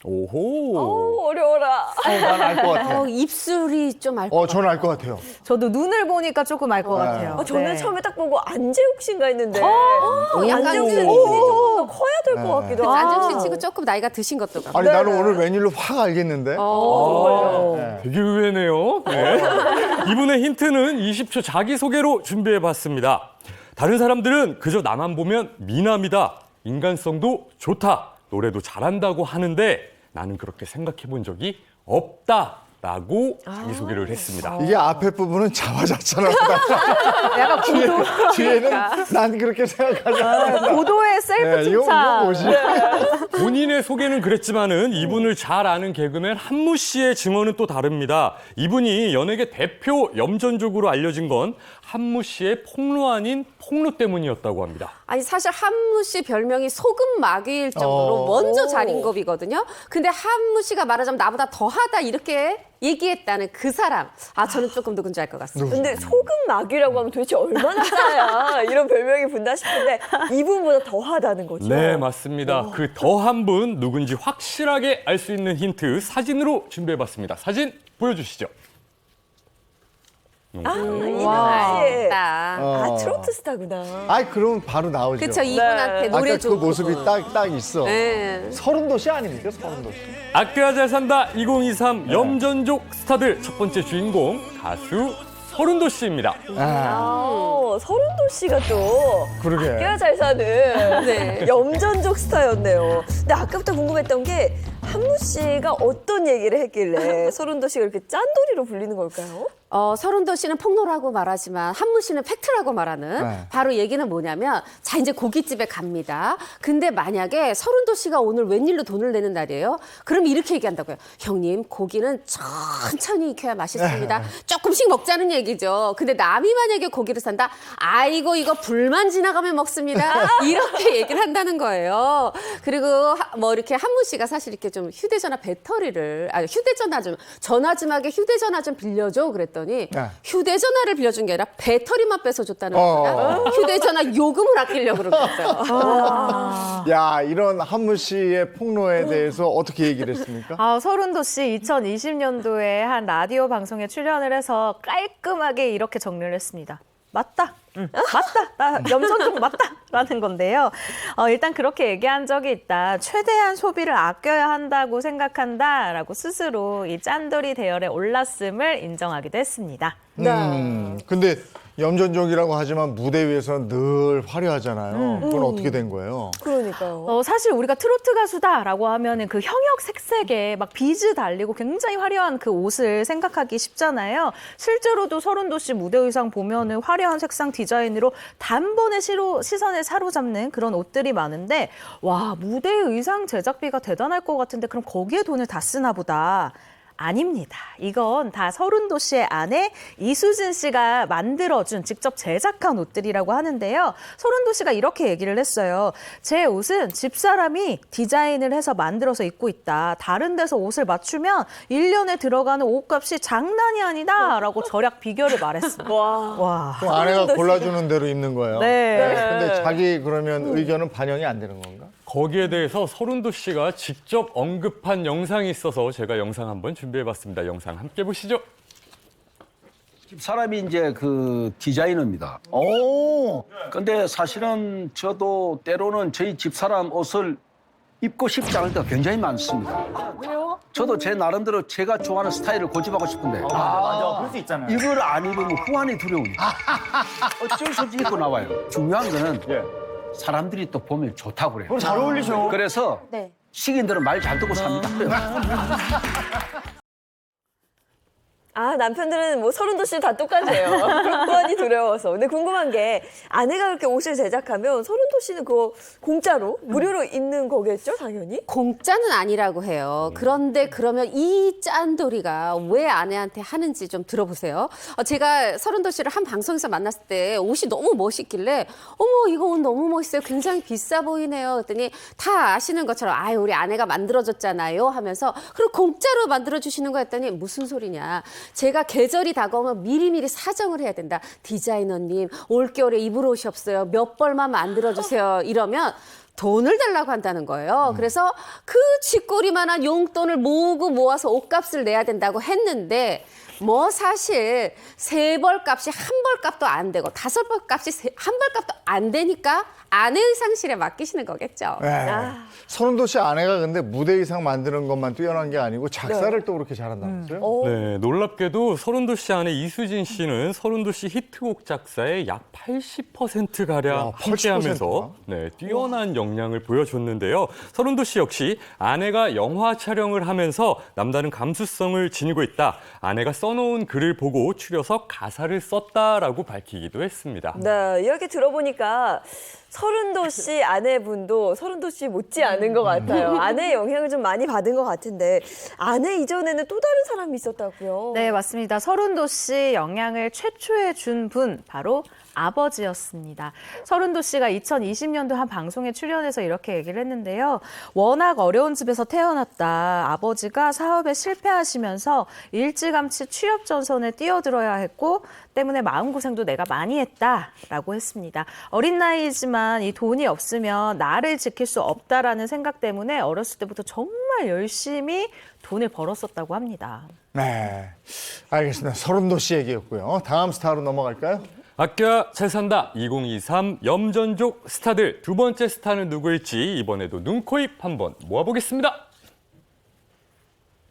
오호. 어려워라. 난 알 것 같아. 입술이 좀 알. 저는 알 것 같아요. 저도 눈을 보니까 조금 알 것 같아요. 저는 네. 처음에 딱 보고 안재욱 씨인가 했는데 약간 안재욱 씨는 그- 눈이 조금 더 커야 될 것 같기도 하고. 안정 씨 치고 조금 나이가 드신 것도 같고. 아니 나는 오늘 웬일로 확 알겠는데. 네. 되게 의외네요. 네. 이분의 힌트는 20초 자기소개로 준비해봤습니다. 다른 사람들은 그저 나만 보면 미남이다, 인간성도 좋다, 노래도 잘한다고 하는데 나는 그렇게 생각해 본 적이 없다라고 자기소개를 했습니다. 이게 앞에 부분은 자화자찬하다. 약간 뒤에는 난 그렇게 생각하지 않는다. 고도의 셀프 이거 칭찬. 뭐지? 본인의 소개는 그랬지만은 이분을 잘 아는 개그맨 한무 씨의 증언은 또 다릅니다. 이분이 연예계 대표 염전족으로 알려진 건 한무 씨의 폭로 아닌 폭로 때문이었다고 합니다. 아니 사실 한무 씨 별명이 소금 마귀일 정도로 먼저 자린겁이거든요. 근데 한무 씨가 말하자면 나보다 더하다 이렇게 얘기했다는 그 사람. 저는 조금 누군지 알 것 같습니다. 근데 소금 마귀라고 하면 도대체 얼마나 짜야 이런 별명이 붙나 싶은데 이분보다 더하다는 거죠. 네, 맞습니다. 그 더한 분 누군지 확실하게 알 수 있는 힌트 사진으로 준비해봤습니다. 사진 보여주시죠. 이분 씨. 트로트 스타구나. 아이 그러면 바로 나오죠. 그렇죠. 이분한테 아까 노래 그 좀. 모습이 딱 있어. 네. 서른도시 아닙니까? 서른도시. 아껴야 잘 산다 2023 염전족 스타들 첫 번째 주인공 가수 서른도 씨입니다. 서른도 씨가 또 그러게. 아껴야 잘 사는 네. 염전족 스타였네요. 근데 아까부터 궁금했던 게 한무 씨가 어떤 얘기를 했길래 서른도 씨가 이렇게 짠돌이로 불리는 걸까요? 서른도 씨는 폭로라고 말하지만 한무 씨는 팩트라고 말하는 네. 바로 얘기는 뭐냐면 자 이제 고깃집에 갑니다. 근데 만약에 서른도 씨가 오늘 웬일로 돈을 내는 날이에요. 그럼 이렇게 얘기한다고요. 형님 고기는 천천히 익혀야 맛있습니다. 조금씩 먹자는 얘기죠. 근데 남이 만약에 고기를 산다. 아이고 이거 불만 지나가면 먹습니다. 이렇게 얘기를 한다는 거예요. 그리고 뭐 이렇게 한무 씨가 사실 이렇게 좀 휴대전화 배터리를 휴대전화 좀 전화 좀 하게 휴대전화 좀 빌려줘 그랬더니 네. 휴대전화를 빌려준 게 아니라 배터리만 뺏어줬다는 겁니다. 휴대전화 요금을 아끼려고 그러겠죠. 야, 이런 한무 씨의 폭로에 대해서 어떻게 얘기를 했습니까? 서른도 씨 2020년도에 한 라디오 방송에 출연을 해서 깔끔하게 이렇게 정리를 했습니다. 맞다. 맞다. 나 염전종 맞다라는 건데요. 일단 그렇게 얘기한 적이 있다. 최대한 소비를 아껴야 한다고 생각한다라고 스스로 이 짠돌이 대열에 올랐음을 인정하기도 했습니다. 근데 염전족이라고 하지만 무대 위에서는 늘 화려하잖아요. 그건 어떻게 된 거예요? 그러니까요. 사실 우리가 트로트 가수다라고 하면은 그 형역 색색에 막 비즈 달리고 굉장히 화려한 그 옷을 생각하기 쉽잖아요. 실제로도 서른도 씨 무대 의상 보면은 화려한 색상 디자인으로 단번에 시선을 사로잡는 그런 옷들이 많은데 와, 무대 의상 제작비가 대단할 것 같은데 그럼 거기에 돈을 다 쓰나 보다. 아닙니다. 이건 다 서른도 씨의 아내 이수진 씨가 만들어준 직접 제작한 옷들이라고 하는데요. 서른도 씨가 이렇게 얘기를 했어요. 제 옷은 집사람이 디자인을 해서 만들어서 입고 있다. 다른 데서 옷을 맞추면 1년에 들어가는 옷값이 장난이 아니다 라고 절약 비결을 말했습니다. 와. 그럼 아내가 골라주는 대로 입는 거예요? 네. 근데 자기 그러면 의견은 반영이 안 되는 건가? 거기에 대해서 서른도 씨가 직접 언급한 영상이 있어서 제가 영상 한번 준비해봤습니다. 영상 함께 보시죠. 집사람이 이제 그 디자이너입니다. 근데 사실은 저도 때로는 저희 집사람 옷을 입고 싶지 않을 때가 굉장히 많습니다. 왜요? 저도 제 나름대로 제가 좋아하는 스타일을 고집하고 싶은데 맞아. 그럴 수 있잖아요. 이걸 안 입으면 후환이 두려우니까 어쩔 수 없이 입고 나와요. 중요한 거는 사람들이 또 보면 좋다고 그래요. 그럼 잘 어울리셔. 그래서 네. 식인들은 말 잘 듣고 삽니다. 아, 남편들은 뭐 서른도 씨 다 똑같아요. 후환이 두려워서. 근데 궁금한 게 아내가 그렇게 옷을 제작하면 서른도 씨는 그거 공짜로 무료로 입는 거겠죠, 당연히? 공짜는 아니라고 해요. 그런데 그러면 이 짠돌이가 왜 아내한테 하는지 좀 들어보세요. 제가 서른도 씨를 한 방송에서 만났을 때 옷이 너무 멋있길래 어머 이거 옷 너무 멋있어요. 굉장히 비싸 보이네요. 그랬더니 다 아시는 것처럼 아유 우리 아내가 만들어줬잖아요 하면서 그럼 공짜로 만들어주시는 거 했더니 무슨 소리냐. 제가 계절이 다가오면 미리미리 사정을 해야 된다. 디자이너님 올겨울에 입을 옷이 없어요. 몇 벌만 만들어주세요. 이러면 돈을 달라고 한다는 거예요. 그래서 그 쥐꼬리만한 용돈을 모아서 옷값을 내야 된다고 했는데 뭐 사실 3벌 값이 1벌 값도 안 되고 5벌 값이 1벌 값도 안 되니까 아내 의상실에 맡기시는 거겠죠. 네. 서른도 씨 아내가 근데 무대 의상 만드는 것만 뛰어난 게 아니고 작사를 또 그렇게 잘한다면서요? 네, 놀랍게도 서른도 씨 아내 이수진 씨는 서른도 씨 히트곡 작사의 약 80%가량 와, 함께하면서 80%나? 뛰어난 역량을 보여줬는데요. 서른도 씨 역시 아내가 영화 촬영을 하면서 남다른 감수성을 지니고 있다. 아내가 써놓은 글을 보고 추려서 가사를 썼다라고 밝히기도 했습니다. 네, 이렇게 들어보니까 서른도 씨 아내분도 서른도 씨 못지 않은 것 같아요. 아내의 영향을 좀 많이 받은 것 같은데 아내 이전에는 또 다른 사람이 있었다고요? 네, 맞습니다. 서른도 씨 영향을 최초에 준 분 바로 아버지였습니다. 서른도 씨가 2020년도 한 방송에 출연해서 이렇게 얘기를 했는데요. 워낙 어려운 집에서 태어났다. 아버지가 사업에 실패하시면서 일찌감치 취업 전선에 뛰어들어야 했고 때문에 마음고생도 내가 많이 했다라고 했습니다. 어린 나이지만 이 돈이 없으면 나를 지킬 수 없다라는 생각 때문에 어렸을 때부터 정말 열심히 돈을 벌었었다고 합니다. 네, 알겠습니다. 서른도 씨 얘기였고요. 다음 스타로 넘어갈까요? 아껴야 잘 산다 2023 염전족 스타들 두 번째 스타는 누구일지 이번에도 눈코입 한번 모아보겠습니다.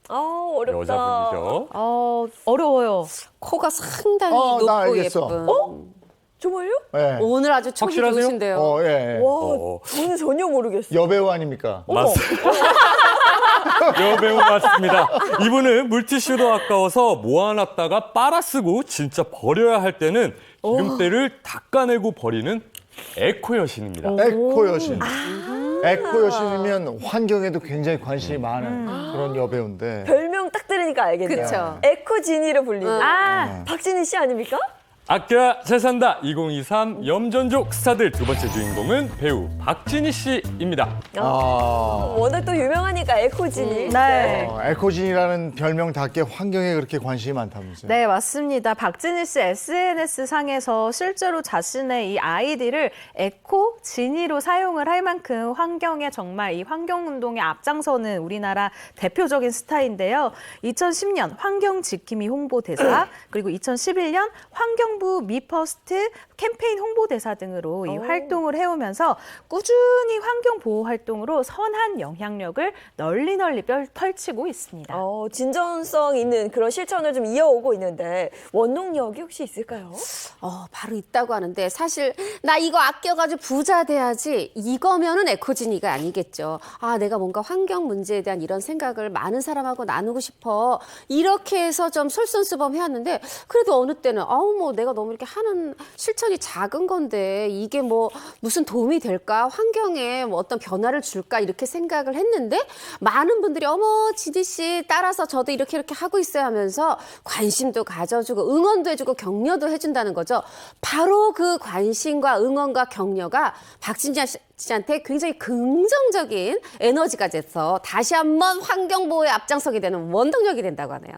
어렵다. 여자분이죠. 어려워요. 코가 상당히 나 높고 알겠어. 예쁜. 정말요? 네. 오늘 아주 촉이 확실하세요? 좋으신데요. 예. 와, 저는 전혀 모르겠어요. 여배우 아닙니까? 맞습니다. 여배우 맞습니다. 이분은 물티슈도 아까워서 모아놨다가 빨아쓰고 진짜 버려야 할 때는 기름때를 닦아내고 버리는 에코 여신입니다. 에코 여신. 에코 여신이면 환경에도 굉장히 관심이 많은 그런 여배우인데. 별명 딱 들으니까 알겠네요. 그쵸. 에코지니로 불리는. 박진희 씨 아닙니까? 아껴야 잘 산다 2023 염전족 스타들 두 번째 주인공은 배우 박진희 씨입니다. 워낙 또 유명하니까 에코지니. 네. 에코진이라는 별명답게 환경에 그렇게 관심이 많다면서요? 네, 맞습니다. 박진희 씨 SNS 상에서 실제로 자신의 이 아이디를 에코 지니로 사용을 할 만큼 환경에 정말 이 환경운동에 앞장서는 우리나라 대표적인 스타인데요. 2010년 환경지킴이 홍보대사, 그리고 2011년 환경 환경부 미퍼스트 캠페인 홍보대사 등으로 이 활동을 해오면서 꾸준히 환경 보호 활동으로 선한 영향력을 널리 펼치고 있습니다. 진전성 있는 그런 실천을 좀 이어오고 있는데 원동력이 혹시 있을까요? 바로 있다고 하는데 사실 나 이거 아껴가지고 부자 돼야지 이거면은 에코지니가 아니겠죠. 내가 뭔가 환경 문제에 대한 이런 생각을 많은 사람하고 나누고 싶어. 이렇게 해서 좀 솔선수범해왔는데 그래도 어느 때는 뭐 내가 너무 이렇게 하는 실천이 작은 건데 이게 뭐 무슨 도움이 될까? 환경에 뭐 어떤 변화를 줄까? 이렇게 생각을 했는데 많은 분들이 어머 지디 씨 따라서 저도 이렇게 하고 있어야 하면서 관심도 가져주고 응원도 해주고 격려도 해준다는 거죠. 바로 그 관심과 응원과 격려가 박진지 씨한테 굉장히 긍정적인 에너지가 돼서 다시 한번 환경보호에 앞장서게 되는 원동력이 된다고 하네요.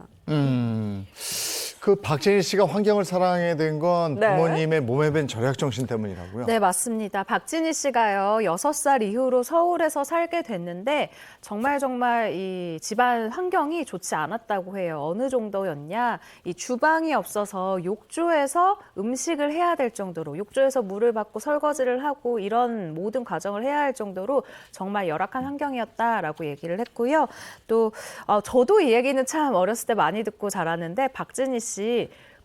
그 박진희 씨가 환경을 사랑하게 된 건 네. 부모님의 몸에 밴 절약 정신 때문이라고요? 네, 맞습니다. 박진희 씨가요, 6살 이후로 서울에서 살게 됐는데 정말 이 집안 환경이 좋지 않았다고 해요. 어느 정도였냐? 이 주방이 없어서 욕조에서 음식을 해야 될 정도로, 욕조에서 물을 받고 설거지를 하고 이런 모든 과정을 해야 할 정도로 정말 열악한 환경이었다라고 얘기를 했고요. 또 저도 이 얘기는 참 어렸을 때 많이 듣고 자랐는데 박진희 씨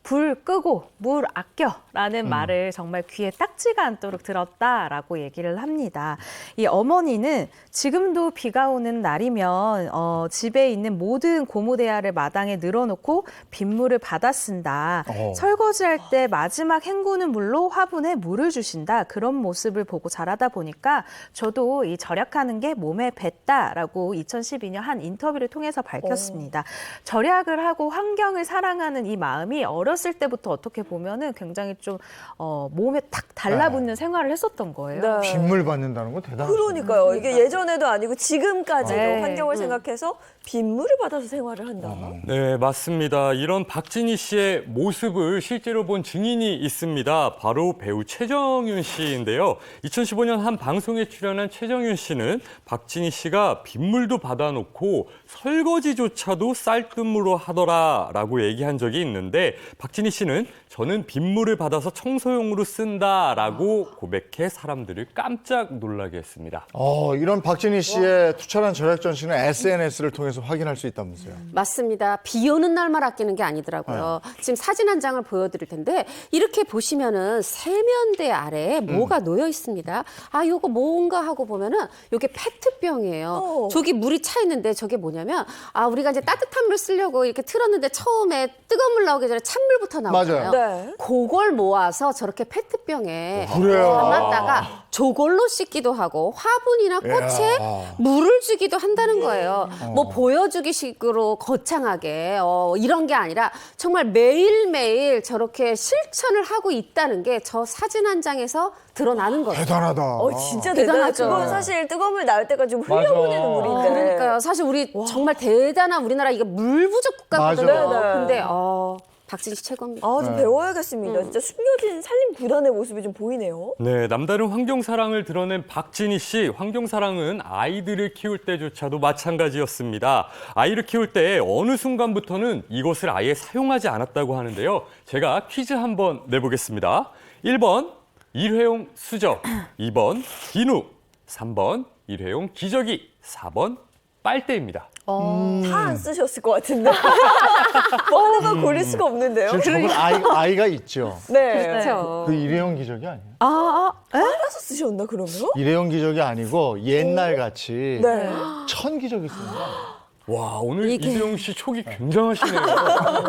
불 끄고 물 아껴라는 말을 정말 귀에 딱지가 않도록 들었다라고 얘기를 합니다. 이 어머니는 지금도 비가 오는 날이면 집에 있는 모든 고무대야를 마당에 늘어놓고 빗물을 받아 쓴다. 설거지할 때 마지막 헹구는 물로 화분에 물을 주신다. 그런 모습을 보고 자라다 보니까 저도 이 절약하는 게 몸에 뱄다라고 2012년 한 인터뷰를 통해서 밝혔습니다. 절약을 하고 환경을 사랑하는 이 마음이 어렸을 때부터 어떻게 보면은 굉장히 좀 몸에 탁 달라붙는 생활을 했었던 거예요. 네. 빗물 받는다는 거 대단하죠. 그러니까요. 이게 예전에도 아니고 지금까지도 네. 환경을 생각해서 빗물을 받아서 생활을 한다. 네, 맞습니다. 이런 박진희 씨의 모습을 실제로 본 증인이 있습니다. 바로 배우 최정윤 씨인데요. 2015년 한 방송에 출연한 최정윤 씨는 박진희 씨가 빗물도 받아놓고 설거지조차도 쌀뜨물로 하더라라고 얘기한 적이 있는데 박진희 씨는 저는 빗물을 받아서 청소용으로 쓴다라고 고백해 사람들을 깜짝 놀라게 했습니다. 이런 박진희 씨의 투철한 절약 정신을 SNS를 통해서 확인할 수 있다면서요? 맞습니다. 비 오는 날만 아끼는 게 아니더라고요. 지금 사진 한 장을 보여드릴 텐데 이렇게 보시면은 세면대 아래에 뭐가 놓여 있습니다. 요거 뭔가 하고 보면은 요게 페트병이에요. 저기 물이 차 있는데 저게 뭐냐면 우리가 이제 따뜻한 물 쓰려고 이렇게 틀었는데 처음에 뜨거운 물 나오기 전에 찬물부터 나오잖아요. 맞아요. 네. 그걸 모아서 저렇게 페트병에 그래요? 담았다가 저걸로 씻기도 하고 화분이나 꽃에 물을 주기도 한다는 거예요. 뭐 보여주기식으로 거창하게 이런 게 아니라 정말 매일매일 저렇게 실천을 하고 있다는 게 저 사진 한 장에서 드러나는 거예요. 대단하다. 진짜 대단하죠. 대단하죠. 그건 사실 뜨거운 물 나올 때까지 좀 흘려보내는 물인데. 그러니까요. 사실 우리 정말 대단한 우리나라 이게 물 부족 국가거든요. 맞아요. 근데 박진희 씨 최고입니다. 좀 배워야겠습니다. 진짜 숨겨진 산림 구단의 모습이 좀 보이네요. 네, 남다른 환경 사랑을 드러낸 박진희 씨. 환경 사랑은 아이들을 키울 때조차도 마찬가지였습니다. 아이를 키울 때 어느 순간부터는 이것을 아예 사용하지 않았다고 하는데요. 제가 퀴즈 한번 내보겠습니다. 1번 일회용 수저, 2번 비누, 3번 일회용 기저귀, 4번 빨대입니다. 다 안 쓰셨을 것 같은데. 뭐 하나만 고를 수가 없는데요. 지금 저분 아이가 있죠? 네. 그렇죠. 그 일회용 기저귀 아니에요? 알아서 쓰셨나 그러면? 일회용 기저귀 아니고 옛날 같이 네. 천 기저귀 쓰는 거. 와, 오늘 이재용 씨 촉이 굉장하시네요.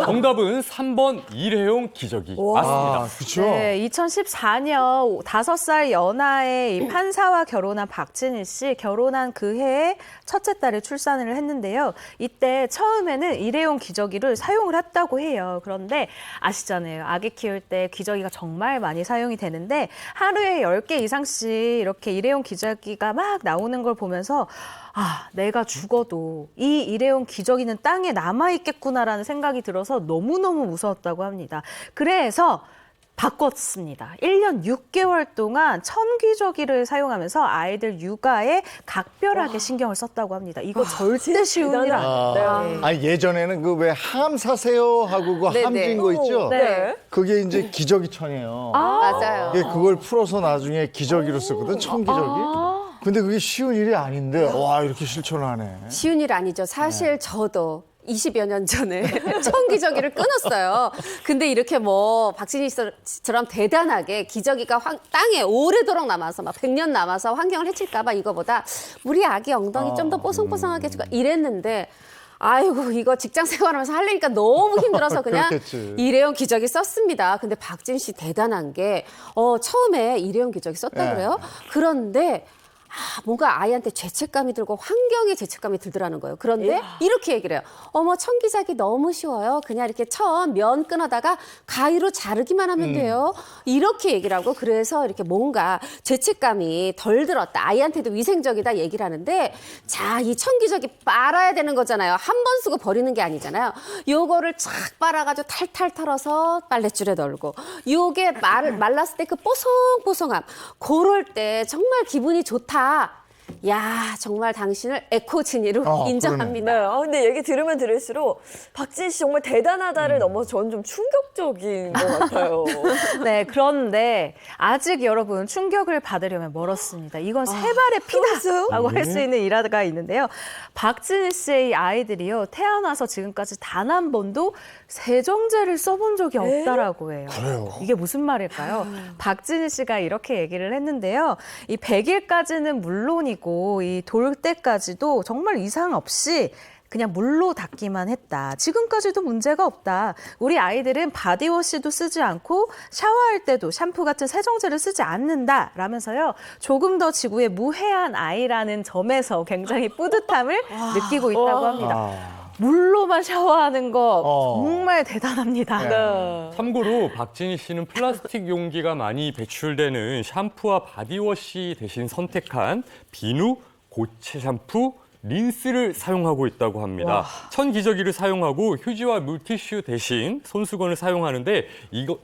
정답은 3번 일회용 기저귀 맞습니다. 그렇죠. 네, 2014년 5살 연하의 이 판사와 결혼한 박진희 씨, 결혼한 그 해에 첫째 딸을 출산을 했는데요. 이때 처음에는 일회용 기저귀를 사용을 했다고 해요. 그런데 아시잖아요. 아기 키울 때 기저귀가 정말 많이 사용이 되는데 하루에 10개 이상씩 이렇게 일회용 기저귀가 막 나오는 걸 보면서 내가 죽어도 이 일회용 기저귀는 땅에 남아있겠구나라는 생각이 들어서 너무너무 무서웠다고 합니다. 그래서 바꿨습니다. 1년 6개월 동안 천기저귀를 사용하면서 아이들 육아에 각별하게 신경을 썼다고 합니다. 이거 절대 쉬운 일 아니에요. 아니 예전에는 그 왜 함 사세요 하고 그 네네. 함진 거 있죠? 네. 그게 이제 기저귀천이에요. 맞아요. 이게 그걸 풀어서 나중에 기저귀로 쓰거든, 천기저귀. 근데 그게 쉬운 일이 아닌데 와 이렇게 실천을 하네. 쉬운 일 아니죠. 사실 저도 20여 년 전에 천기저귀를 끊었어요. 근데 이렇게 뭐 박진희 씨처럼 대단하게 기저귀가 땅에 오래도록 남아서 막 100년 남아서 환경을 해칠까 봐 이거보다 우리 아기 엉덩이 좀 더 뽀송뽀송하게 해줄까 이랬는데 아이고 이거 직장 생활하면서 하려니까 너무 힘들어서 그냥 그렇겠지. 일회용 기저귀 썼습니다. 근데 박진 씨 대단한 게 처음에 일회용 기저귀 썼다 네. 그래요. 그런데 뭔가 아이한테 죄책감이 들고 환경에 죄책감이 들더라는 거예요. 그런데 이렇게 얘기를 해요. 어머 천기자기 너무 쉬워요. 그냥 이렇게 면 끊어다가 가위로 자르기만 하면 돼요. 이렇게 얘기를 하고 그래서 이렇게 뭔가 죄책감이 덜 들었다. 아이한테도 위생적이다 얘기를 하는데 자, 이 천기저귀 빨아야 되는 거잖아요. 한 번 쓰고 버리는 게 아니잖아요. 요거를 착 빨아가지고 탈탈 털어서 빨랫줄에 널고 요게 말랐을 때 그 뽀송뽀송함 그럴 때 정말 기분이 좋다. 야 정말 당신을 에코지니로 인정합니다. 네. 근데 얘기 들으면 들을수록 박진 씨 정말 대단하다를 넘어서 저는 좀 충격적인 것 같아요. 네, 그런데 아직 여러분 충격을 받으려면 멀었습니다. 이건 세 발의 피다라고 할 수 있는 일화가 있는데요. 박진 씨의 아이들이요 태어나서 지금까지 단 한 번도 세정제를 써본 적이 없다라고 해요. 그래요? 이게 무슨 말일까요? 박진 씨가 이렇게 얘기를 했는데요. 이 100일까지는 물론이고 이 돌 때까지도 정말 이상 없이 그냥 물로 닦기만 했다. 지금까지도 문제가 없다. 우리 아이들은 바디워시도 쓰지 않고 샤워할 때도 샴푸 같은 세정제를 쓰지 않는다. 라면서요. 조금 더 지구에 무해한 아이라는 점에서 굉장히 뿌듯함을 느끼고 있다고 합니다. 물로만 샤워하는 거 정말 대단합니다. 참고로 박진희 씨는 플라스틱 용기가 많이 배출되는 샴푸와 바디워시 대신 선택한 비누, 고체 샴푸, 린스를 사용하고 있다고 합니다. 천기저귀를 사용하고 휴지와 물티슈 대신 손수건을 사용하는데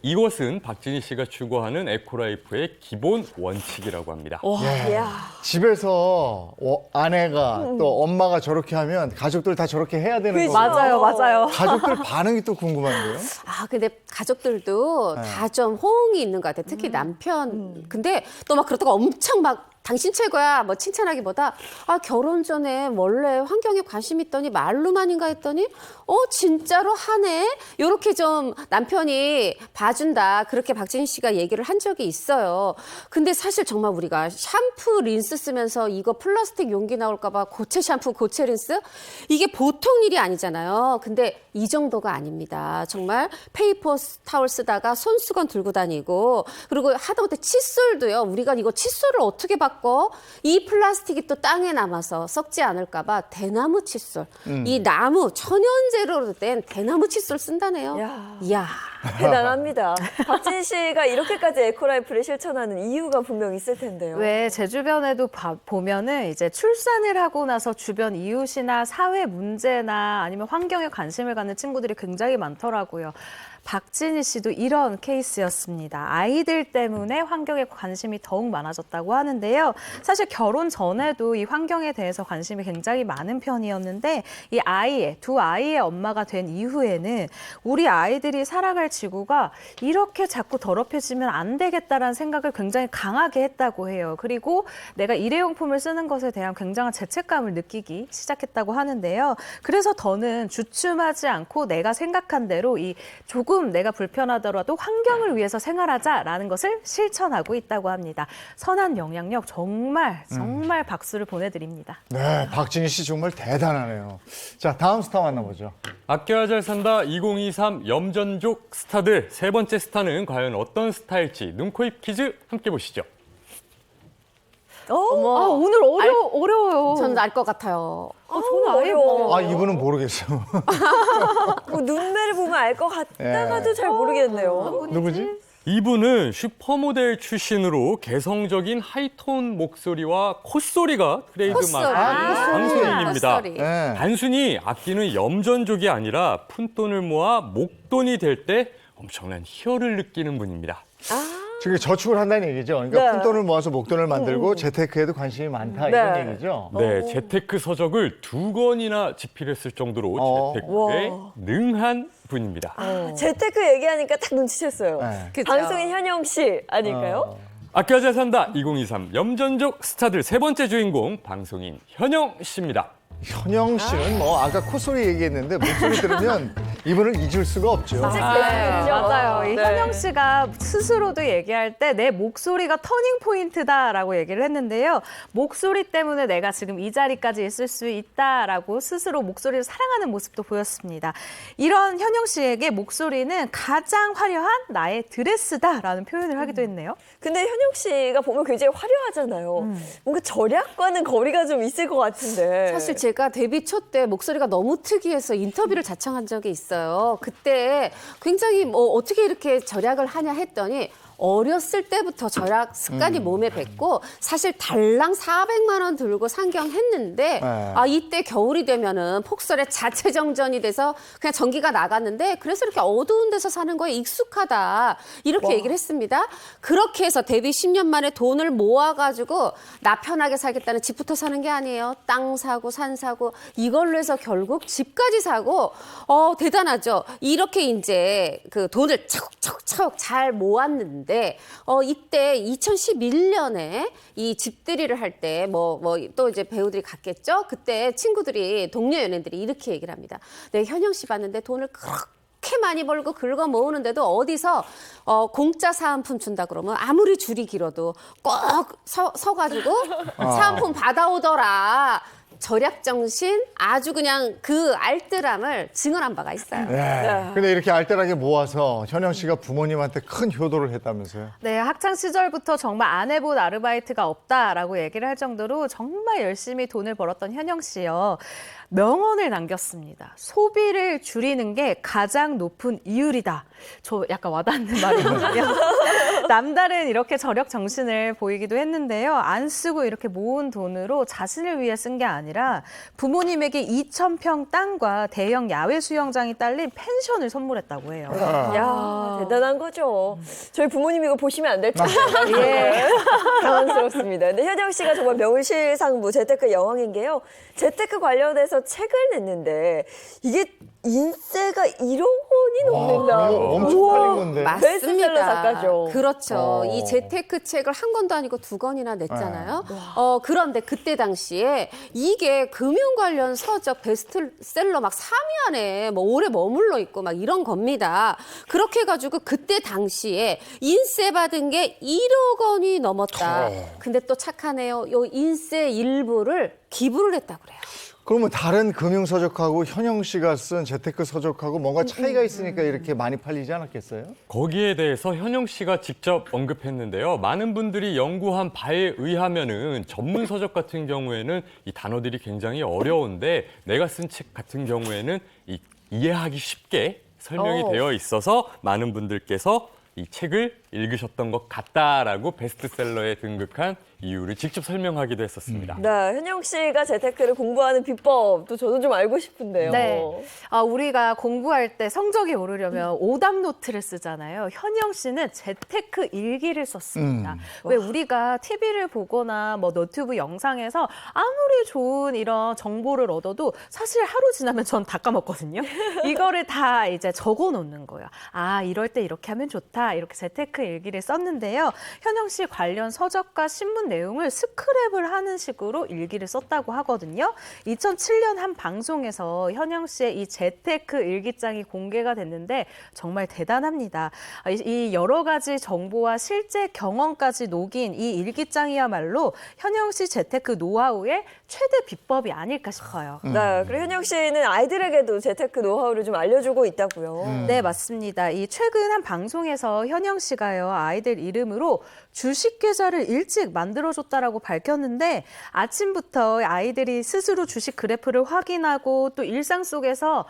이것은 박진희 씨가 추구하는 에코라이프의 기본 원칙이라고 합니다. 집에서 아내가 또 엄마가 저렇게 하면 가족들 다 저렇게 해야 되는 거고. 맞아요. 가족들 반응이 또 궁금한데요. 근데 가족들도 다 좀 호응이 있는 것 같아요. 특히 남편. 근데 또 막 그렇다고 엄청 막 당신 최고야 뭐 칭찬하기보다 결혼 전에 원래 환경에 관심 있더니 말로만인가 했더니 진짜로 하네 요렇게 좀 남편이 봐준다 그렇게 박진희 씨가 얘기를 한 적이 있어요. 근데 사실 정말 우리가 샴푸 린스 쓰면서 이거 플라스틱 용기 나올까 봐 고체 샴푸 고체 린스 이게 보통 일이 아니잖아요. 근데 이 정도가 아닙니다. 정말 페이퍼 타월 쓰다가 손수건 들고 다니고 그리고 하다못해 칫솔도요. 우리가 이거 칫솔을 어떻게 바꿔 이 플라스틱이 또 땅에 남아서 썩지 않을까 봐 대나무 칫솔 이 나무 천연재료로 된 대나무 칫솔 쓴다네요. 이야. 대단합니다. 박진 씨가 이렇게까지 에코라이프를 실천하는 이유가 분명 있을 텐데요. 왜 제 주변에도 보면은 이제 출산을 하고 나서 주변 이웃이나 사회 문제나 아니면 환경에 관심을 갖는 친구들이 굉장히 많더라고요. 박진희 씨도 이런 케이스였습니다. 아이들 때문에 환경에 관심이 더욱 많아졌다고 하는데요. 사실 결혼 전에도 이 환경에 대해서 관심이 굉장히 많은 편이었는데 이 두 아이의 엄마가 된 이후에는 우리 아이들이 살아갈 지구가 이렇게 자꾸 더럽혀지면 안 되겠다라는 생각을 굉장히 강하게 했다고 해요. 그리고 내가 일회용품을 쓰는 것에 대한 굉장한 죄책감을 느끼기 시작했다고 하는데요. 그래서 더는 주춤하지 않고 내가 생각한 대로 이 조금 내가 불편하더라도 환경을 위해서 생활하자라는 것을 실천하고 있다고 합니다. 선한 영향력 정말 박수를 보내드립니다. 네, 박진희 씨 정말 대단하네요. 자, 다음 스타 만나보죠. 아껴야 잘 산다 2023 염전족 스타들 세 번째 스타는 과연 어떤 스타일지 눈코입 퀴즈 함께 보시죠. 오늘 어려워요. 저는 알 것 같아요. 저는 어려워. 이분은 모르겠어요. 눈매를 보면 알 것 같다가도 잘 모르겠네요. 누구지? 이분은 슈퍼모델 출신으로 개성적인 하이톤 목소리와 콧소리가 트레이드마크 강소님입니다. 콧소리. 네. 단순히 아끼는 염전족이 아니라 푼돈을 모아 목돈이 될 때 엄청난 희열을 느끼는 분입니다. 지금 저축을 한다는 얘기죠. 그러니까 네. 푼돈을 모아서 목돈을 만들고 재테크에도 관심이 많다 이런 네. 얘기죠. 네, 재테크 서적을 2권이나 집필했을 정도로 재테크에 와. 능한 분입니다. 재테크 얘기하니까 딱 눈치챘어요. 네. 그죠? 방송인 현영 씨 아닐까요? 아껴 잘 산다 2023 염전족 스타들 세 번째 주인공 방송인 현영 씨입니다. 현영 씨는 뭐 아까 콧소리 얘기했는데 목소리 들으면 이분을 잊을 수가 없죠. 맞아요. 이 네. 현영 씨가 스스로도 얘기할 때 내 목소리가 터닝 포인트다라고 얘기를 했는데요. 목소리 때문에 내가 지금 이 자리까지 있을 수 있다라고 스스로 목소리를 사랑하는 모습도 보였습니다. 이런 현영 씨에게 목소리는 가장 화려한 나의 드레스다라는 표현을 하기도 했네요. 근데 현영 씨가 보면 굉장히 화려하잖아요. 뭔가 절약과는 거리가 좀 있을 것 같은데. 사실 제가 데뷔 초 때 목소리가 너무 특이해서 인터뷰를 자청한 적이 있어요. 그때 굉장히 뭐 어떻게 이렇게 절약을 하냐 했더니 어렸을 때부터 절약 습관이 몸에 뱄고 사실 달랑 400만 원 들고 상경했는데 아 이때 겨울이 되면은 폭설에 자체 정전이 돼서 그냥 전기가 나갔는데 그래서 이렇게 어두운 데서 사는 거에 익숙하다 이렇게 얘기를 했습니다. 그렇게 해서 데뷔 10년 만에 돈을 모아가지고 나 편하게 살겠다는 집부터 사는 게 아니에요. 땅 사고 산 사고 이걸로 해서 결국 집까지 사고 대단하죠. 이렇게 이제 그 돈을 차곡차곡 잘 모았는데 이때 2011년에 이 집들이를 할 때 뭐 또 이제 배우들이 갔겠죠. 그때 친구들이 동료 연예인들이 이렇게 얘기를 합니다. 네, 현영 씨 봤는데 돈을 그렇게 많이 벌고 긁어 모으는데도 어디서 공짜 사은품 준다 그러면 아무리 줄이 길어도 꼭 서가지고 사은품 받아오더라. 절약 정신 아주 그냥 그 알뜰함을 증언한 바가 있어요. 네. 근데 이렇게 알뜰하게 모아서 현영 씨가 부모님한테 큰 효도를 했다면서요? 네, 학창 시절부터 정말 안 해본 아르바이트가 없다라고 얘기를 할 정도로 정말 열심히 돈을 벌었던 현영 씨요. 명언을 남겼습니다. 소비를 줄이는 게 가장 높은 이율이다. 저 약간 와닿는 말이거든요. 남다른 이렇게 절약 정신을 보이기도 했는데요. 안 쓰고 이렇게 모은 돈으로 자신을 위해 쓴 게 아니라 부모님에게 2,000평 땅과 대형 야외 수영장이 딸린 펜션을 선물했다고 해요. 야, 대단한 거죠. 저희 부모님 이거 보시면 안 될 텐데. 예. 당황스럽습니다. 근데 현영 씨가 정말 명실상부 재테크 여왕인 게요. 재테크 관련해서 책을 냈는데 이게 인세가 1억 원이 넘는다. 이거 엄청 우와. 팔린 건데. 베스트셀러 작가죠. 그렇죠. 이 재테크 책을 한 권도 아니고 2권이나 냈잖아요. 그런데 그때 당시에 이게 금융 관련 서적 베스트셀러 막 3위 안에 뭐 오래 머물러 있고 막 이런 겁니다. 그렇게 해가지고 그때 당시에 인세 받은 게 1억 원이 넘었다. 근데 또 착하네요. 요 인세 일부를 기부를 했다고 그래요. 그러면 다른 금융 서적하고 현영 씨가 쓴 재테크 서적하고 뭔가 차이가 있으니까 이렇게 많이 팔리지 않았겠어요? 거기에 대해서 현영 씨가 직접 언급했는데요. 많은 분들이 연구한 바에 의하면은 전문 서적 같은 경우에는 이 단어들이 굉장히 어려운데 내가 쓴 책 같은 경우에는 이해하기 쉽게 설명이 되어 있어서 많은 분들께서 이 책을 읽으셨던 것 같다라고 베스트셀러에 등극한 이유를 직접 설명하기도 했었습니다. 네, 현영 씨가 재테크를 공부하는 비법도 저도 좀 알고 싶은데요. 네. 우리가 공부할 때 성적이 오르려면 오답 노트를 쓰잖아요. 현영 씨는 재테크 일기를 썼습니다. 왜 우리가 TV를 보거나 뭐 너튜브 영상에서 아무리 좋은 이런 정보를 얻어도 사실 하루 지나면 전 다 까먹거든요. 이거를 다 이제 적어 놓는 거예요. 아, 이럴 때 이렇게 하면 좋다. 이렇게 재테크 일기를 썼는데요. 현영 씨 관련 서적과 신문 내용을 스크랩을 하는 식으로 일기를 썼다고 하거든요. 2007년 한 방송에서 현영 씨의 이 재테크 일기장이 공개가 됐는데 정말 대단합니다. 이 여러 가지 정보와 실제 경험까지 녹인 이 일기장이야말로 현영 씨 재테크 노하우의 최대 비법이 아닐까 싶어요. 네, 그리고 현영 씨는 아이들에게도 재테크 노하우를 좀 알려주고 있다고요. 네, 맞습니다. 이 최근 한 방송에서 현영 씨가요, 아이들 이름으로 주식 계좌를 일찍 만들어줬다라고 밝혔는데 아침부터 아이들이 스스로 주식 그래프를 확인하고 또 일상 속에서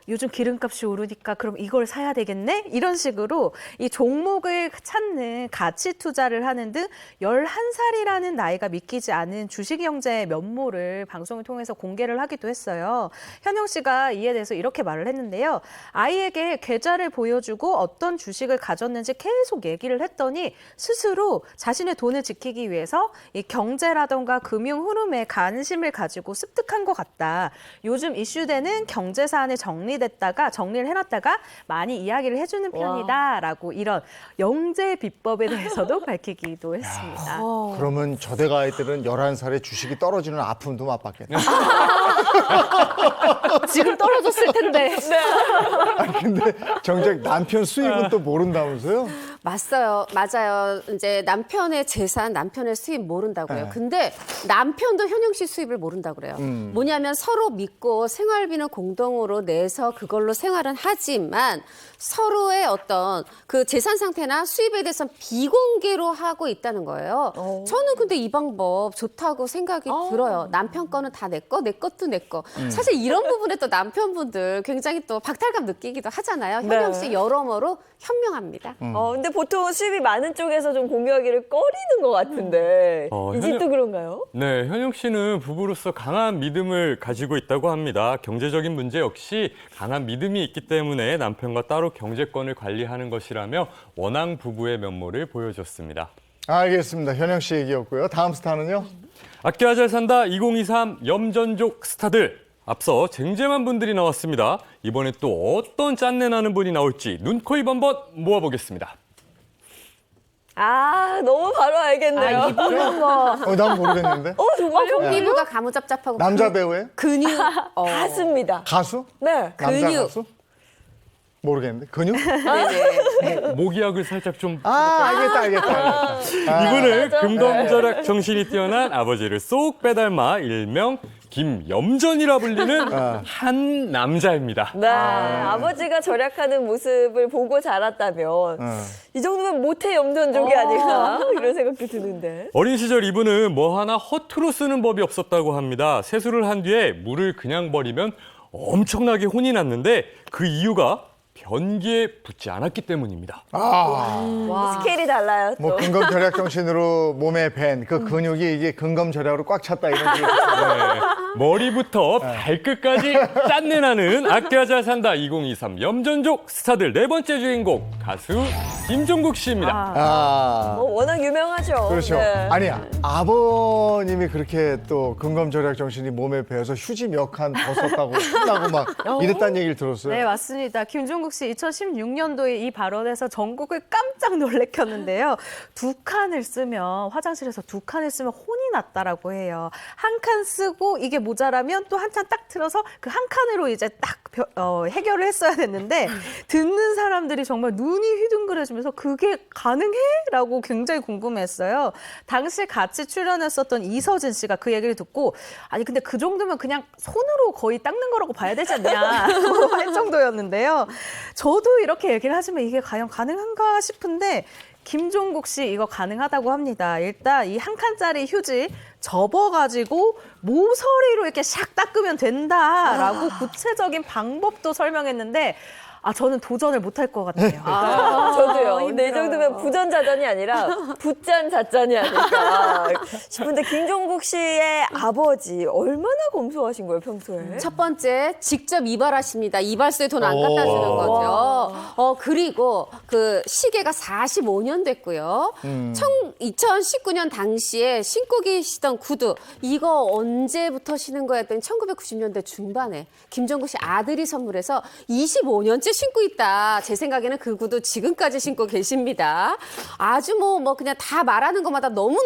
요즘 기름값이 오르니까 그럼 이걸 사야 되겠네? 이런 식으로 이 종목을 찾는 가치 투자를 하는 등 11살이라는 나이가 믿기지 않은 주식 경제의 면모를 방송을 통해서 공개를 하기도 했어요. 현영 씨가 이에 대해서 이렇게 말을 했는데요. 아이에게 계좌를 보여주고 어떤 주식을 가졌는지 계속 얘기를 했더니 스스로 자신의 돈을 지키기 위해서 이 경제라던가 금융 흐름에 관심을 가지고 습득한 것 같다. 요즘 이슈되는 경제 사안을 정리를 해놨다가 많이 이야기를 해주는 편이다라고 이런 영재 비법에 대해서도 밝히기도 했습니다. 그러면 저대가 아이들은 11살에 주식이 떨어지는 아픔도 맛봤겠네. 지금 떨어졌을 텐데. 아니, 근데 정작 남편 수입은 또 모른다면서요? 맞아요. 이제 남편의 재산, 남편의 수입 모른다고요. 네. 근데 남편도 현영 씨 수입을 모른다고 그래요. 뭐냐면 서로 믿고 생활비는 공동으로 내서 그걸로 생활은 하지만 서로의 어떤 그 재산 상태나 수입에 대해서는 비공개로 하고 있다는 거예요. 저는 근데 이 방법 좋다고 생각이 들어요. 남편 거는 다 내 거, 내 것도 내 거. 사실 이런 부분에 또 남편분들 굉장히 또 박탈감 느끼기도 하잖아요. 현영 씨 여러모로 현명합니다. 근데 보통 수입이 많은 쪽에서 좀 공유하기를 꺼리는 것 같은데 이 집도 그런가요? 네, 현영 씨는 부부로서 강한 믿음을 가지고 있다고 합니다. 경제적인 문제 역시 강한 믿음이 있기 때문에 남편과 따로 경제권을 관리하는 것이라며 원앙 부부의 면모를 보여줬습니다. 알겠습니다. 현영 씨 얘기였고요. 다음 스타는요? 아껴야 잘 산다 2023 염전족 스타들. 앞서 쟁쟁한 분들이 나왔습니다. 이번에 또 어떤 짠내 나는 분이 나올지 눈, 코, 입 한번 모아보겠습니다. 너무 바로 알겠네요. 난 모르겠는데. 정말요? 피부가 가무잡잡하고 남자 배우예요? 근육. 가수입니다. 가수? 네. 남자 근육. 가수? 모르겠는데. 근육? 모기약을 살짝 좀 알겠다. 이분은 금검절약 정신이 뛰어난 아버지를 쏙 빼닮아 일명 김염전이라 불리는 한 남자입니다. 네, 아버지가 절약하는 모습을 보고 자랐다면 이 정도면 모태 염전족이 아닐까 이런 생각도 드는데. 어린 시절 이분은 뭐 하나 허투루 쓰는 법이 없었다고 합니다. 세수를 한 뒤에 물을 그냥 버리면 엄청나게 혼이 났는데 그 이유가 변기에 붙지 않았기 때문입니다. 스케일이 달라요. 또. 뭐 근검절약 정신으로 몸에 밴 그 근육이 이게 근검절약으로 꽉 찼다 이런 얘기. 머리부터 발끝까지 짠내나는 아껴야 잘 산다 2023 염전족 스타들 네 번째 주인공 가수 김종국 씨입니다. 워낙 유명하죠. 그렇죠. 네. 아니 아버님이 그렇게 또 근검절약 정신이 몸에 배어서 휴지 몇 칸 벗었다고 혼나고 막 이랬다는 얘기를 들었어요. 네, 맞습니다. 김종국 씨 2016년도에 이 발언에서 전국을 깜짝 놀래켰는데요. 화장실에서 두 칸을 쓰면 혼이 났다라고 해요. 한 칸 쓰고 이게 모자라면 또 한 칸 딱 틀어서 그 한 칸으로 이제 딱 해결을 했어야 됐는데 듣는 사람들이 정말 눈이 휘둥그레지면서 그게 가능해? 라고 굉장히 궁금했어요. 당시 같이 출연했었던 이서진 씨가 그 얘기를 듣고 아니 근데 그 정도면 그냥 손으로 거의 닦는 거라고 봐야 되지 않냐 할 정도였는데요. 저도 이렇게 얘기를 하지만 이게 과연 가능한가 싶은데 김종국 씨 이거 가능하다고 합니다. 일단 이 한 칸짜리 휴지 접어가지고 모서리로 이렇게 샥 닦으면 된다라고 구체적인 방법도 설명했는데 저는 도전을 못할 것 같아요. 저도요. 근데 이 정도면 부전자전이 아니라 붓잔자짠이 아닐까 싶은데 김종국 씨의 아버지 얼마나 검소하신 거예요, 평소에? 첫 번째, 직접 이발하십니다. 이발소에 돈 안 갖다 주는 거죠. 그리고 그 시계가 45년 됐고요. 2019년 당시에 신고 계시던 구두, 이거 언제부터 신은 거야 했더니 1990년대 중반에 김종국 씨 아들이 선물해서 25년째 신고 있다. 제 생각에는 그 구두 지금까지 신고 계십니다. 아주 뭐 그냥 다 말하는 것마다 너무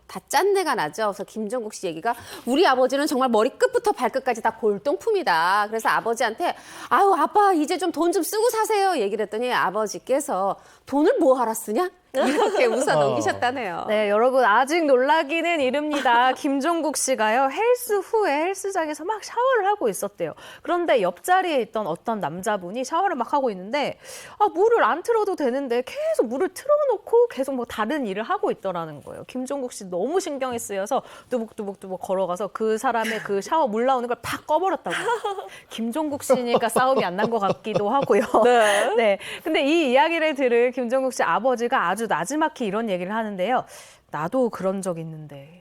다 짠내가 나죠. 그래서 김종국 씨 얘기가 우리 아버지는 정말 머리끝부터 발끝까지 다 골동품이다. 그래서 아버지한테 아빠 이제 좀 돈 좀 쓰고 사세요. 얘기를 했더니 아버지께서 돈을 뭐 하러 쓰냐? 이렇게 웃어 넘기셨다네요. 네, 여러분 아직 놀라기는 이릅니다. 김종국 씨가요 헬스 후에 헬스장에서 막 샤워를 하고 있었대요. 그런데 옆자리에 있던 어떤 남자분이 샤워를 막 하고 있는데 물을 안 틀어도 되는데 계속 물을 틀어놓고 계속 뭐 다른 일을 하고 있더라는 거예요. 김종국 씨 너무 신경이 쓰여서 뚜벅뚜벅 걸어가서 그 사람의 그 샤워 물 나오는 걸 팍 꺼버렸다고. 김종국 씨니까 싸움이 안 난 것 같기도 하고요. 네. 네. 근데 이 이야기를 들은 김종국 씨 아버지가 아주 나지막히 이런 얘기를 하는데요. 나도 그런 적 있는데.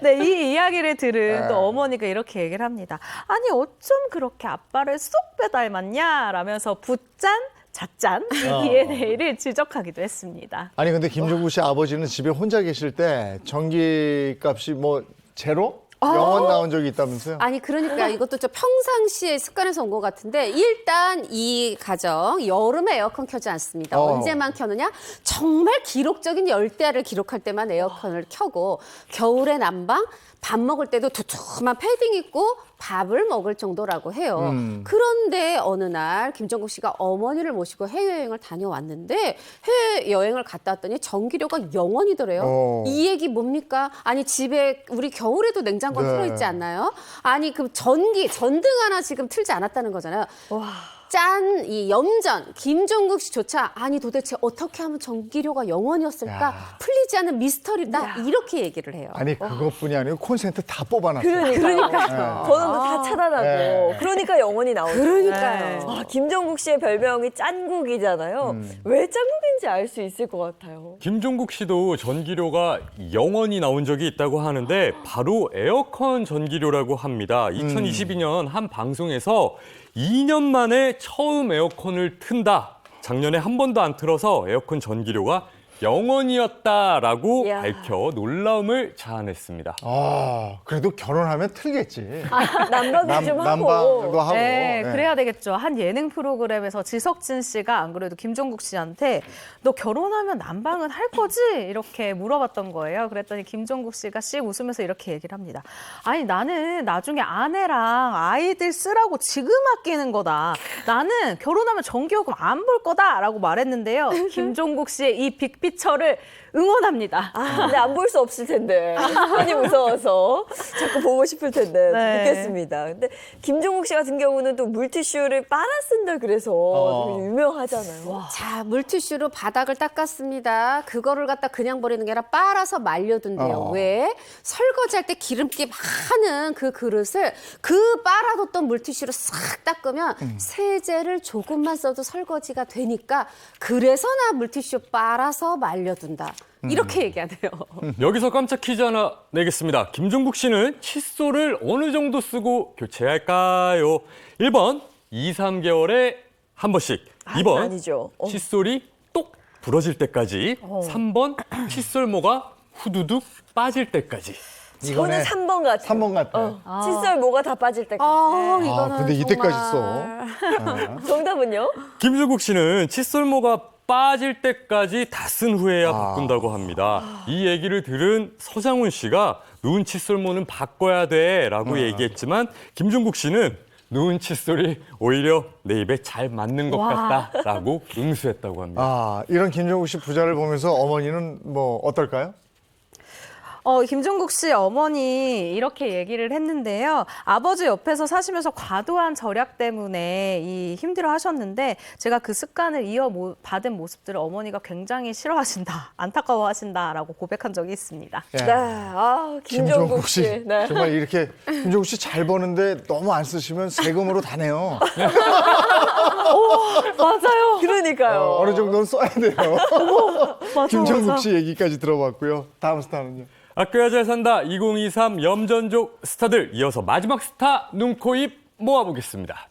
네, 이 이야기를 들은 또 어머니가 이렇게 얘기를 합니다. 아니 어쩜 그렇게 아빠를 쏙 빼닮았냐? 라면서 붓짠, 잣짠 이 DNA를 지적하기도 했습니다. 아니 근데 김종국 씨 아버지는 집에 혼자 계실 때 전기값이 뭐 제로? 0원 나온 적이 있다면서요? 아니 그러니까 이것도 좀 평상시의 습관에서 온 것 같은데 일단 이 가정 여름에 에어컨 켜지 않습니다. 언제만 켜느냐? 정말 기록적인 열대야를 기록할 때만 에어컨을 켜고 겨울에 난방 밥 먹을 때도 두툼한 패딩 입고 밥을 먹을 정도라고 해요. 그런데 어느 날 김종국 씨가 어머니를 모시고 해외여행을 다녀왔는데 해외여행을 갔다 왔더니 전기료가 0원이더래요. 이 얘기 뭡니까? 아니 집에 우리 겨울에도 냉장고 네. 틀어있지 않나요? 아니 그 전등 하나 지금 틀지 않았다는 거잖아요. 짠, 이 염전, 김종국 씨조차 아니 도대체 어떻게 하면 전기료가 0원이었을까? 야. 풀리지 않는 미스터리다. 이렇게 얘기를 해요. 아니 그것뿐이 아니고 콘센트 다 뽑아놨어요. 그러니까요. 전원도 다 차단하고. 네. 그러니까 영원히 나오죠. 그러니까요. 아, 김종국 씨의 별명이 짠국이잖아요. 왜 짠국인지 알 수 있을 것 같아요. 김종국 씨도 전기료가 0원이 나온 적이 있다고 하는데 바로 에어컨 전기료라고 합니다. 2022년 한 방송에서 2년 만에 처음 에어컨을 튼다. 작년에 한 번도 안 틀어서 에어컨 전기료가 0원이었다라고 이야. 밝혀 놀라움을 자아냈습니다. 그래도 결혼하면 틀겠지. 난방도 좀 하고. 난방도 하고. 네, 예. 그래야 되겠죠. 한 예능 프로그램에서 지석진 씨가 안 그래도 김종국 씨한테 너 결혼하면 난방은 할 거지? 이렇게 물어봤던 거예요. 그랬더니 김종국 씨가 씩 웃으면서 이렇게 얘기를 합니다. 아니 나는 나중에 아내랑 아이들 쓰라고 지금 아끼는 거다. 나는 결혼하면 전기요금 안 볼 거다라고 말했는데요. 김종국 씨의 이 빅피처를 응원합니다. 근데 안 볼 수 없을 텐데. 많이 무서워서 자꾸 보고 싶을 텐데. 네. 좋겠습니다. 근데 김종국 씨 같은 경우는 또 물티슈를 빨아 쓴다 그래서 되게 유명하잖아요. 자, 물티슈로 바닥을 닦았습니다. 그거를 갖다 그냥 버리는 게 아니라 빨아서 말려둔대요. 왜? 설거지할 때 기름기 많은 그 그릇을 그 빨아뒀던 물티슈로 싹 닦으면 세제를 조금만 써도 설거지가 되니까 그래서 나 물티슈 빨아서 말려둔다. 이렇게 얘기하네요. 여기서 깜짝 퀴즈 하나 내겠습니다. 김종국 씨는 칫솔을 어느 정도 쓰고 교체할까요? 1번 2, 3개월에 한 번씩. 2번 아니죠. 칫솔이 똑 부러질 때까지. 3번 칫솔모가 후두둑 빠질 때까지. 저는 3번 같아요. 3번 같아. 칫솔 뭐가 다 빠질 때까지. 이거는 근데 이때까지 정말... 정답은요? 김종국 씨는 칫솔모가 빠질 때까지 다 쓴 후에야 바꾼다고 합니다. 이 얘기를 들은 서장훈 씨가 누운 칫솔모는 바꿔야 돼라고 얘기했지만 김종국 씨는 누운 칫솔이 오히려 내 입에 잘 맞는 것 같다라고 응수했다고 합니다. 이런 김종국 씨 부자를 보면서 어머니는 뭐 어떨까요? 김종국 씨 어머니 이렇게 얘기를 했는데요. 아버지 옆에서 사시면서 과도한 절약 때문에 힘들어 하셨는데 제가 그 습관을 이어받은 모습들을 어머니가 굉장히 싫어하신다, 안타까워하신다라고 고백한 적이 있습니다. 예. 네. 김종국 씨. 네. 정말 이렇게 김종국 씨 잘 버는데 너무 안 쓰시면 세금으로 다 내요. 맞아요. 그러니까요. 어느 정도는 써야 돼요. 맞아, 김종국 맞아. 씨 얘기까지 들어봤고요. 다음 스타는요. 학교야 잘 산다 2023 염전족 스타들 이어서 마지막 스타 눈, 코, 입 모아보겠습니다.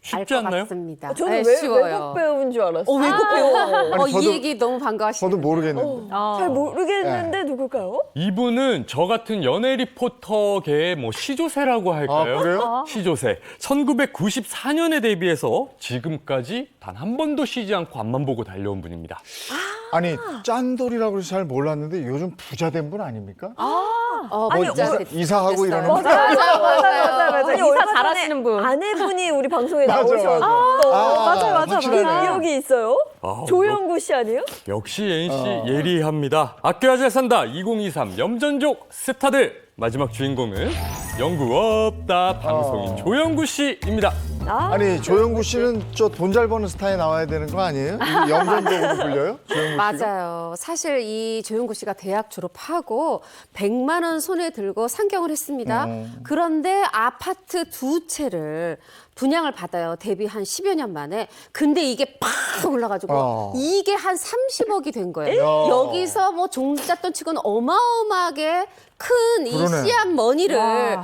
쉽지 알 것 않나요? 같습니다. 저는 네, 쉬워요. 외국 배우인 줄 알았어요. 외국 배우. 아니, 이 저도- 얘기 너무 반가워하시네요. 저도 모르겠는데. 잘 모르겠는데 누굴까요? 이분은 저 같은 연예 리포터계의 시조새라고 할까요? 그래요? 시조새. 1994년에 데뷔해서 지금까지 단 한 번도 쉬지 않고 앞만 보고 달려온 분입니다. 아니 짠돌이라고 해서 잘 몰랐는데 요즘 부자 된 분 아닙니까? 아니, 이사하고 이러는 분. 맞아요. 아니, 이사 얼마 전에 잘하시는 분. 아내분이 우리 방송에 맞아, 나오셔서 맞아. 그 확실하네. 기억이 있어요? 아, 조영구 씨 아니에요? 역시 NC 예리합니다. 학교야 잘 산다 2023 염전족 스타들 마지막 주인공은 연구 없다 방송인 조영구 씨입니다. 아니 조영구 씨는 저 돈 잘 버는 스타에 나와야 되는 거 아니에요? 이게 염전적으로 불려요? 조영구 씨가? 맞아요. 사실 이 조영구 씨가 대학 졸업하고 100만 원 손에 들고 상경을 했습니다. 그런데 아파트 2채를 분양을 받아요. 데뷔 한 10여 년 만에. 근데 이게 팍 올라가지고 이게 한 30억이 된 거예요. 여기서 뭐 종잣돈 치고는 어마어마하게 큰 이 그러네. 씨앗 머니를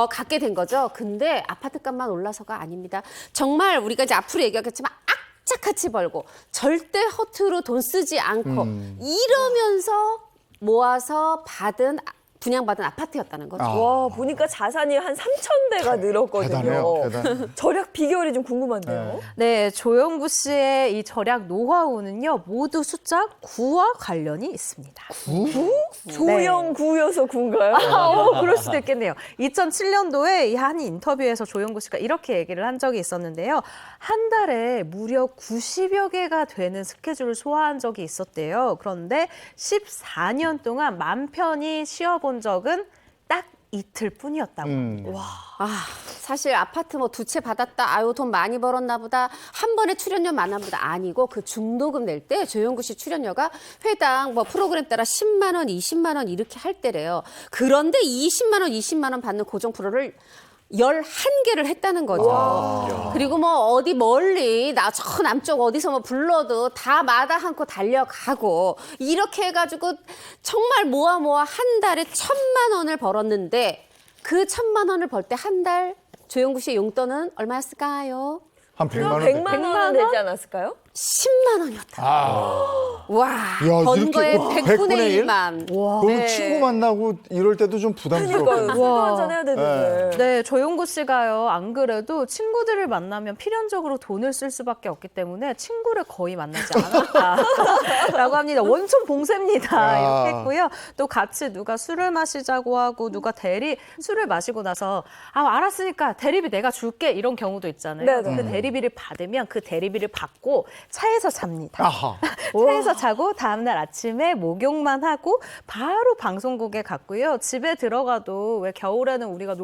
갖게 된 거죠. 근데 아파트 값만 올라서가 아닙니다. 정말 우리가 이제 앞으로 얘기하겠지만 악착같이 벌고 절대 허투루 돈 쓰지 않고 이러면서 모아서 분양받은 아파트였다는 거죠. 와, 보니까 자산이 한 3,000배가 늘었거든요. 대단해요. 대단. 절약 비결이 좀 궁금한데요. 네, 조영구 씨의 이 절약 노하우는요, 모두 숫자 9와 관련이 있습니다. 조영구여서 군가요? 그럴 수도 있겠네요. 2007년도에 이 한 인터뷰에서 조영구 씨가 이렇게 얘기를 한 적이 있었는데요. 한 달에 무려 90여 개가 되는 스케줄을 소화한 적이 있었대요. 그런데 14년 동안 맘 편히 쉬어본 적은 딱 이틀 뿐이었다고 합니다. 사실 아파트 뭐 2채 받았다. 아유 돈 많이 벌었나 보다. 한 번에 출연료 많나 보다. 아니고 그 중도금 낼 때 조영구 씨 출연료가 회당 뭐 프로그램 따라 10만 원, 20만 원 이렇게 할 때래요. 그런데 20만 원, 20만 원 받는 고정 프로를 11개를 했다는 거죠. 그리고 뭐 어디 멀리 저 남쪽 어디서 뭐 불러도 다 마다 않고 달려가고 이렇게 해가지고 정말 모아 한 달에 1,000만 원을 벌었는데 그 1,000만 원을 벌 때 한 달 조영구 씨의 용돈은 얼마였을까요? 한 100만 그럼 원. 100만 원은 되지 않았을까요? 10만 원이었다. 와, 번 이렇게 거에 와, 100분의 100분의 1? 1만. 그럼 네. 친구 만나고 이럴 때도 좀 그러니까요. 부담스럽고. 술도 한잔 해야 되는데. 네, 조영구 씨가요, 안 그래도 친구들을 만나면 필연적으로 돈을 쓸 수밖에 없기 때문에 친구를 거의 만나지 않았다라고 합니다. 원천 봉쇄입니다. 이렇게 했고요. 또 같이 누가 술을 마시자고 하고 누가 술을 마시고 나서 알았으니까 대리비 내가 줄게 이런 경우도 있잖아요. 네네. 그 대리비를 받으면 그 대리비를 받고 차에서 잡니다. 아하. 차에서 자고 다음날 아침에 목욕만 하고 바로 방송국에 갔고요. 집에 들어가도 왜 겨울에는 우리가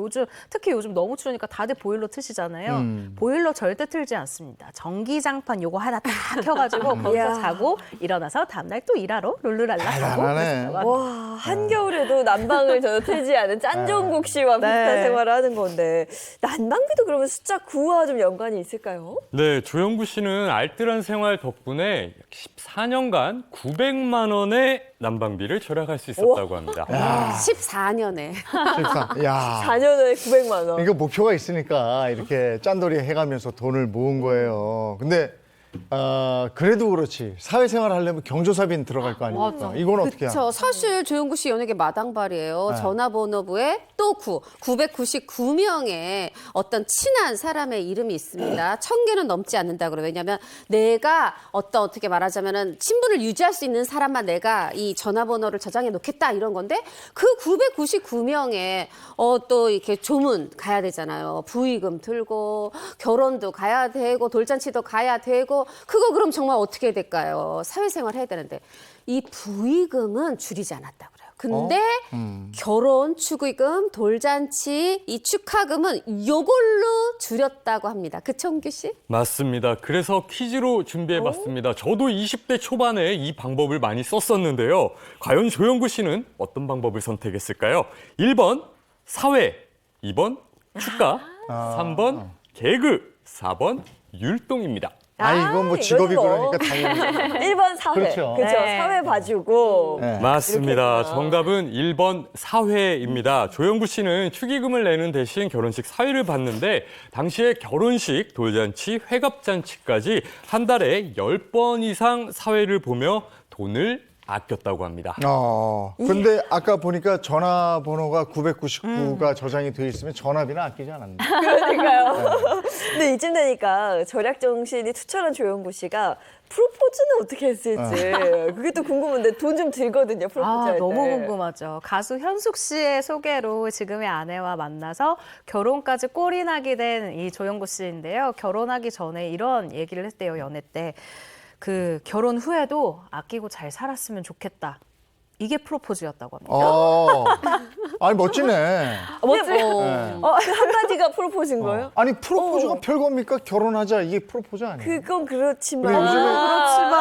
특히 요즘 너무 추우니까 다들 보일러 트시잖아요. 보일러 절대 틀지 않습니다. 전기장판 요거 하나 딱 켜가지고 거기서 이야. 자고 일어나서 다음날 또 일하러 룰루랄라 가고 대단하네. 그랬다고 합니다. 와, 한겨울에도 난방을 전혀 틀지 않은 짠종국 씨와 비슷한 네. 생활을 하는 건데 난방비도 그러면 숫자 9와 좀 연관이 있을까요? 네, 조영구 씨는 알뜰한 생활 덕분에 14년간 900만 원의 난방비를 절약할 수 있었다고 합니다. 14년에. 야. 4년에 900만 원. 이거 목표가 있으니까 이렇게 짠돌이 해가면서 돈을 모은 거예요. 근데 그래도 그렇지. 사회생활 하려면 경조사비는 들어갈 거 아닙니까? 이건 어떻게 해요? 그렇죠. 사실 조영구 씨 연예계 마당발이에요. 전화번호부에 또 999명의 어떤 친한 사람의 이름이 있습니다. 1,000개는 넘지 않는다 그래요. 왜냐하면 내가 어떻게 말하자면은 친분을 유지할 수 있는 사람만 내가 이 전화번호를 저장해 놓겠다 이런 건데 그 999명의 또 이렇게 조문 가야 되잖아요. 부의금 들고 결혼도 가야 되고 돌잔치도 가야 되고 그거 그럼 정말 어떻게 될까요? 사회생활 해야 되는데 이 부의금은 줄이지 않았다 그래요. 근데 결혼 축의금, 돌잔치, 이 축하금은 요걸로 줄였다고 합니다. 그쵸, 홍규 씨? 맞습니다. 그래서 퀴즈로 준비해봤습니다. 저도 20대 초반에 이 방법을 많이 썼었는데요. 과연 조영구 씨는 어떤 방법을 선택했을까요? 1번 사회, 2번 축가, 3번 개그, 4번 율동입니다. 이건 뭐 직업이 이거는 그러니까 당연히. 1번 사회. 그렇죠. 네. 사회 봐주고. 네. 맞습니다. 이렇게 했구나. 정답은 1번 사회입니다. 조영구 씨는 축의금을 내는 대신 결혼식 사회를 받는데 당시에 결혼식, 돌잔치, 회갑잔치까지 한 달에 10번 이상 사회를 보며 돈을 아꼈다고 합니다. 근데 아까 보니까 전화번호가 999가 저장이 되어 있으면 전화비는 아끼지 않았네. 그러니까요. 근데 이쯤 되니까 절약 정신이 투철한 조영구 씨가 프로포즈는 어떻게 했을지 그게 또 궁금한데 돈 좀 들거든요. 프로포즈 할 때. 너무 궁금하죠. 가수 현숙 씨의 소개로 지금의 아내와 만나서 결혼까지 꼴이 나게 된 이 조영구 씨인데요. 결혼하기 전에 이런 얘기를 했대요. 연애 때. 결혼 후에도 아끼고 잘 살았으면 좋겠다. 이게 프로포즈였다고 합니다. 아니 멋지네. 멋지. 네. 그 한마디가 프로포즈인 거예요? 아니 프로포즈가 별겁니까? 결혼하자 이게 프로포즈 아니에요? 그건 그렇지만. 근데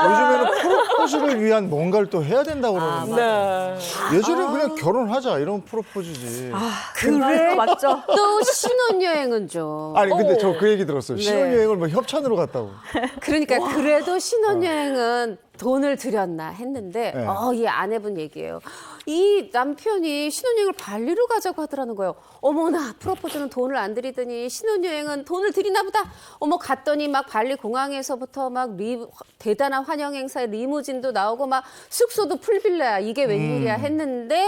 요즘에는 프로포즈를 위한 뭔가를 또 해야 된다고 그러는데 네. 예전에 그냥 결혼하자 이런 프로포즈지. 그래 맞죠. 또 신혼여행은 좀. 아니 근데 저 그 얘기 들었어요. 네. 신혼여행을 뭐 협찬으로 갔다고. 그러니까 그래도 신혼여행은 돈을 들였나 했는데 네. 이 아내분 얘기예요. 이 남편이 신혼여행을 발리로 가자고 하더라는 거예요. 어머나 프로포즈는 돈을 안 들이더니 신혼여행은 돈을 들이나 보다. 어머 갔더니 막 발리 공항에서부터 막 대단한 환영 행사에 리무진도 나오고 막 숙소도 풀빌라야. 이게 웬일이야 했는데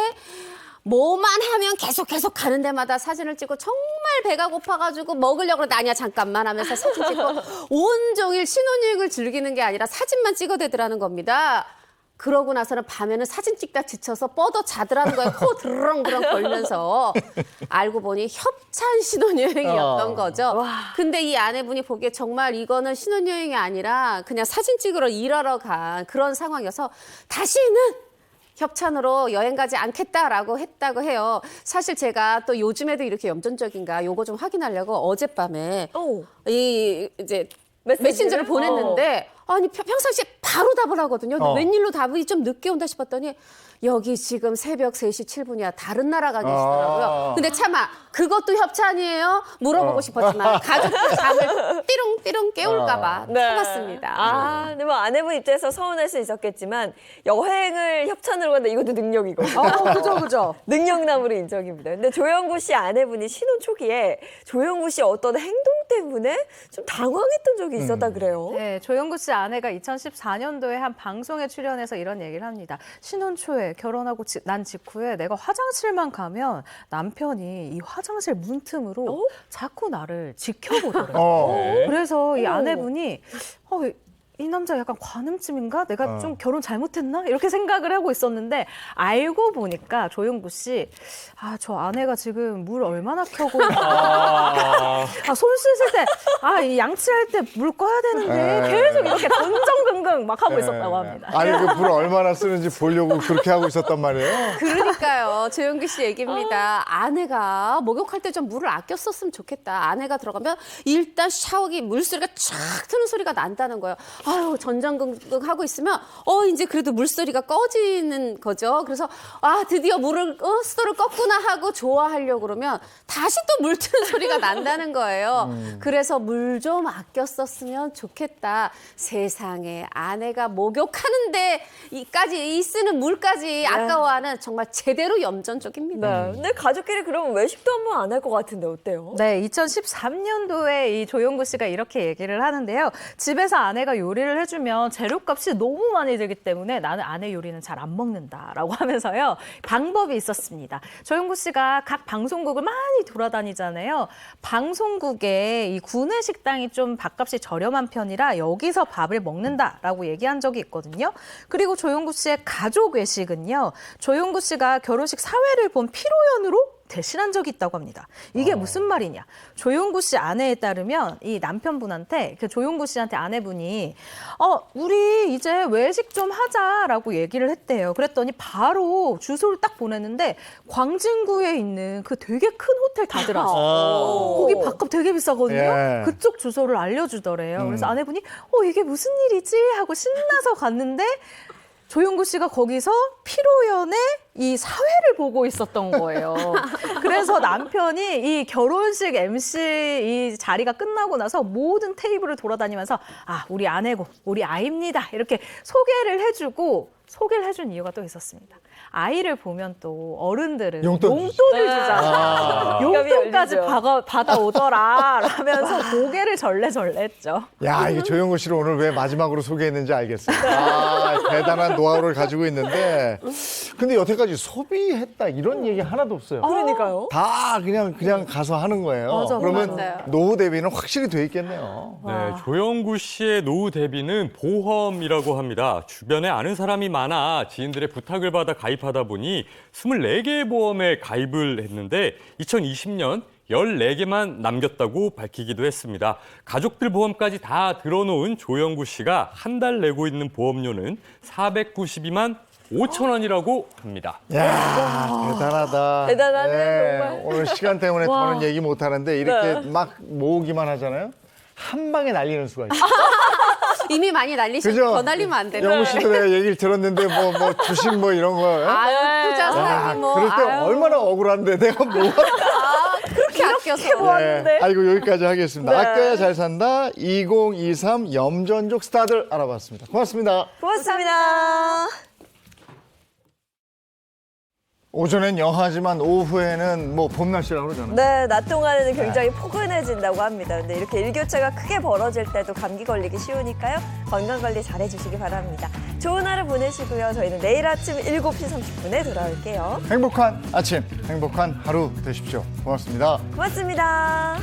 뭐만 하면 계속 가는 데마다 사진을 찍고 정말 배가 고파가지고 먹으려고 그러는데 아니야 잠깐만 하면서 사진 찍고 온종일 신혼여행을 즐기는 게 아니라 사진만 찍어대더라는 겁니다. 그러고 나서는 밤에는 사진 찍다 지쳐서 뻗어 자더라는 거예요. 코 드렁드렁 걸면서. 알고 보니 협찬 신혼여행이었던 거죠. 근데 이 아내분이 보기에 정말 이거는 신혼여행이 아니라 그냥 사진 찍으러 일하러 간 그런 상황이어서 다시는 협찬으로 여행 가지 않겠다라고 했다고 해요. 사실 제가 또 요즘에도 이렇게 염전적인가 요거 좀 확인하려고 어젯밤에 이제 메신저를 보냈는데 아니 평상시에 바로 답을 하거든요. 근데 웬일로 답이 좀 늦게 온다 싶었더니 여기 지금 새벽 3시 7분이야. 다른 나라가 계시더라고요. 근데 차마 그것도 협찬이에요? 물어보고 싶었지만 가족들 잠을 띠롱띠롱 깨울까 봐 참았습니다. 근데 뭐 아내분 입장에서 서운할 수 있었겠지만 여행을 협찬으로 간다 이것도 능력이고. 그죠. 능력남으로 인정입니다. 근데 조영구 씨 아내분이 신혼 초기에 조영구 씨 어떤 행동 때문에 좀 당황했던 적이 있었다 그래요. 네, 조영구 씨 아내가 2014년도에 한 방송에 출연해서 이런 얘기를 합니다. 신혼 초에 결혼하고 난 직후에 내가 화장실만 가면 남편이 이 화장실 문틈으로 자꾸 나를 지켜보더래요. 그래서 이 아내분이 이 남자 약간 관음증인가? 내가 좀 결혼 잘못했나? 이렇게 생각을 하고 있었는데 알고 보니까 조영구 씨, 저 아내가 지금 물 얼마나 켜고 손 씻을 때, 이 양치할 때 물 꺼야 되는데 계속 이렇게 전전긍긍 막 하고 있었다고 합니다. 아니 그 불 얼마나 쓰는지 보려고 그렇게 하고 있었단 말이에요. 그러니까요. 조영기 씨 얘기입니다. 아내가 목욕할 때 좀 물을 아껴 썼으면 좋겠다. 아내가 들어가면 일단 샤워기 물소리가 쫙 트는 소리가 난다는 거예요. 아유, 전전긍긍 하고 있으면 이제 그래도 물소리가 꺼지는 거죠. 그래서 드디어 물을 수도를 껐구나 하고 좋아하려고 그러면 다시 또 물 트는 소리가 난다는 거예요. 그래서 물 좀 아껴 썼으면 좋겠다. 세상에 아내가 목욕하는데 이 쓰는 물까지 아까워하는 정말 제대로 염전적입니다. 근데 가족끼리 그러면 외식도 한번 안 할 것 같은데 어때요? 네, 2013년도에 이 조영구 씨가 이렇게 얘기를 하는데요. 집에서 아내가 요리를 해주면 재료값이 너무 많이 들기 때문에 나는 아내 요리는 잘 안 먹는다라고 하면서요. 방법이 있었습니다. 조영구 씨가 각 방송국을 많이 돌아다니잖아요. 방송국에 이 구내 식당이 좀 밥값이 저렴한 편이라 여기서 밥을 먹는다라고 얘기한 적이 있거든요. 그리고 조영구 씨의 가족 외식은요. 조영구 씨가 결혼식 사회를 본 피로연으로 대신한 적이 있다고 합니다. 이게 무슨 말이냐? 조영구 씨 아내에 따르면 이 남편분한테 조영구 씨한테 아내분이 우리 이제 외식 좀 하자라고 얘기를 했대요. 그랬더니 바로 주소를 딱 보냈는데 광진구에 있는 그 되게 큰 호텔 다들아서 거기 밥값 되게 비싸거든요. 예. 그쪽 주소를 알려주더래요. 그래서 아내분이 이게 무슨 일이지 하고 신나서 갔는데 조영구 씨가 거기서 피로연의 이 사회를 보고 있었던 거예요. 그래서 남편이 이 결혼식 MC 이 자리가 끝나고 나서 모든 테이블을 돌아다니면서 우리 아내고 우리 아이입니다. 이렇게 소개를 해준 이유가 또 있었습니다. 아이를 보면 또 어른들은 용돈을 주잖아요. 용돈까지 받아오더라 라면서 고개를 절레절레 했죠. 야, 이게 조영구 씨를 오늘 왜 마지막으로 소개했는지 알겠어요. 대단한 노하우를 가지고 있는데 근데 여태까지 소비했다 이런 얘기 하나도 없어요. 그러니까요. 다 그냥 가서 하는 거예요. 그러면 맞아요. 노후 대비는 확실히 돼 있겠네요. 네, 조영구 씨의 노후 대비는 보험이라고 합니다. 주변에 아는 사람이 많아 지인들의 부탁을 받아 가입하다 보니 24개의 보험에 가입을 했는데 2020년 14개만 남겼다고 밝히기도 했습니다. 가족들 보험까지 다 들어놓은 조영구 씨가 한 달 내고 있는 보험료는 492만 5,000원이라고 합니다. 야, 대단하다. 대단하네요, 정말. 오늘 시간 때문에 와. 더는 얘기 못 하는데 이렇게 네. 막 모으기만 하잖아요. 한 방에 날리는 수가 있어요. 이미 많이 날리셨고 그죠? 더 날리면 안 돼요. 영우 씨도 내가 얘기를 들었는데 뭐 주식 뭐 이런 거. 아유, 투자 야, 사기 뭐. 그럴 때 아유, 얼마나 억울한데 내가 뭐. 그렇게 아껴서. 모았는데. 아이고 여기까지 하겠습니다. 네. 아껴야 잘 산다. 2023 염전족 스타들 알아봤습니다. 고맙습니다. 고맙습니다. 오전엔 영하지만 오후에는 뭐 봄 날씨라고 그러잖아요. 네, 낮 동안에는 굉장히 포근해진다고 합니다. 근데 이렇게 일교차가 크게 벌어질 때도 감기 걸리기 쉬우니까요. 건강관리 잘해주시기 바랍니다. 좋은 하루 보내시고요. 저희는 내일 아침 7시 30분에 돌아올게요. 행복한 아침, 행복한 하루 되십시오. 고맙습니다. 고맙습니다.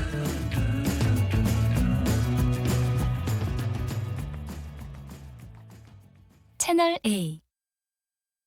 채널 A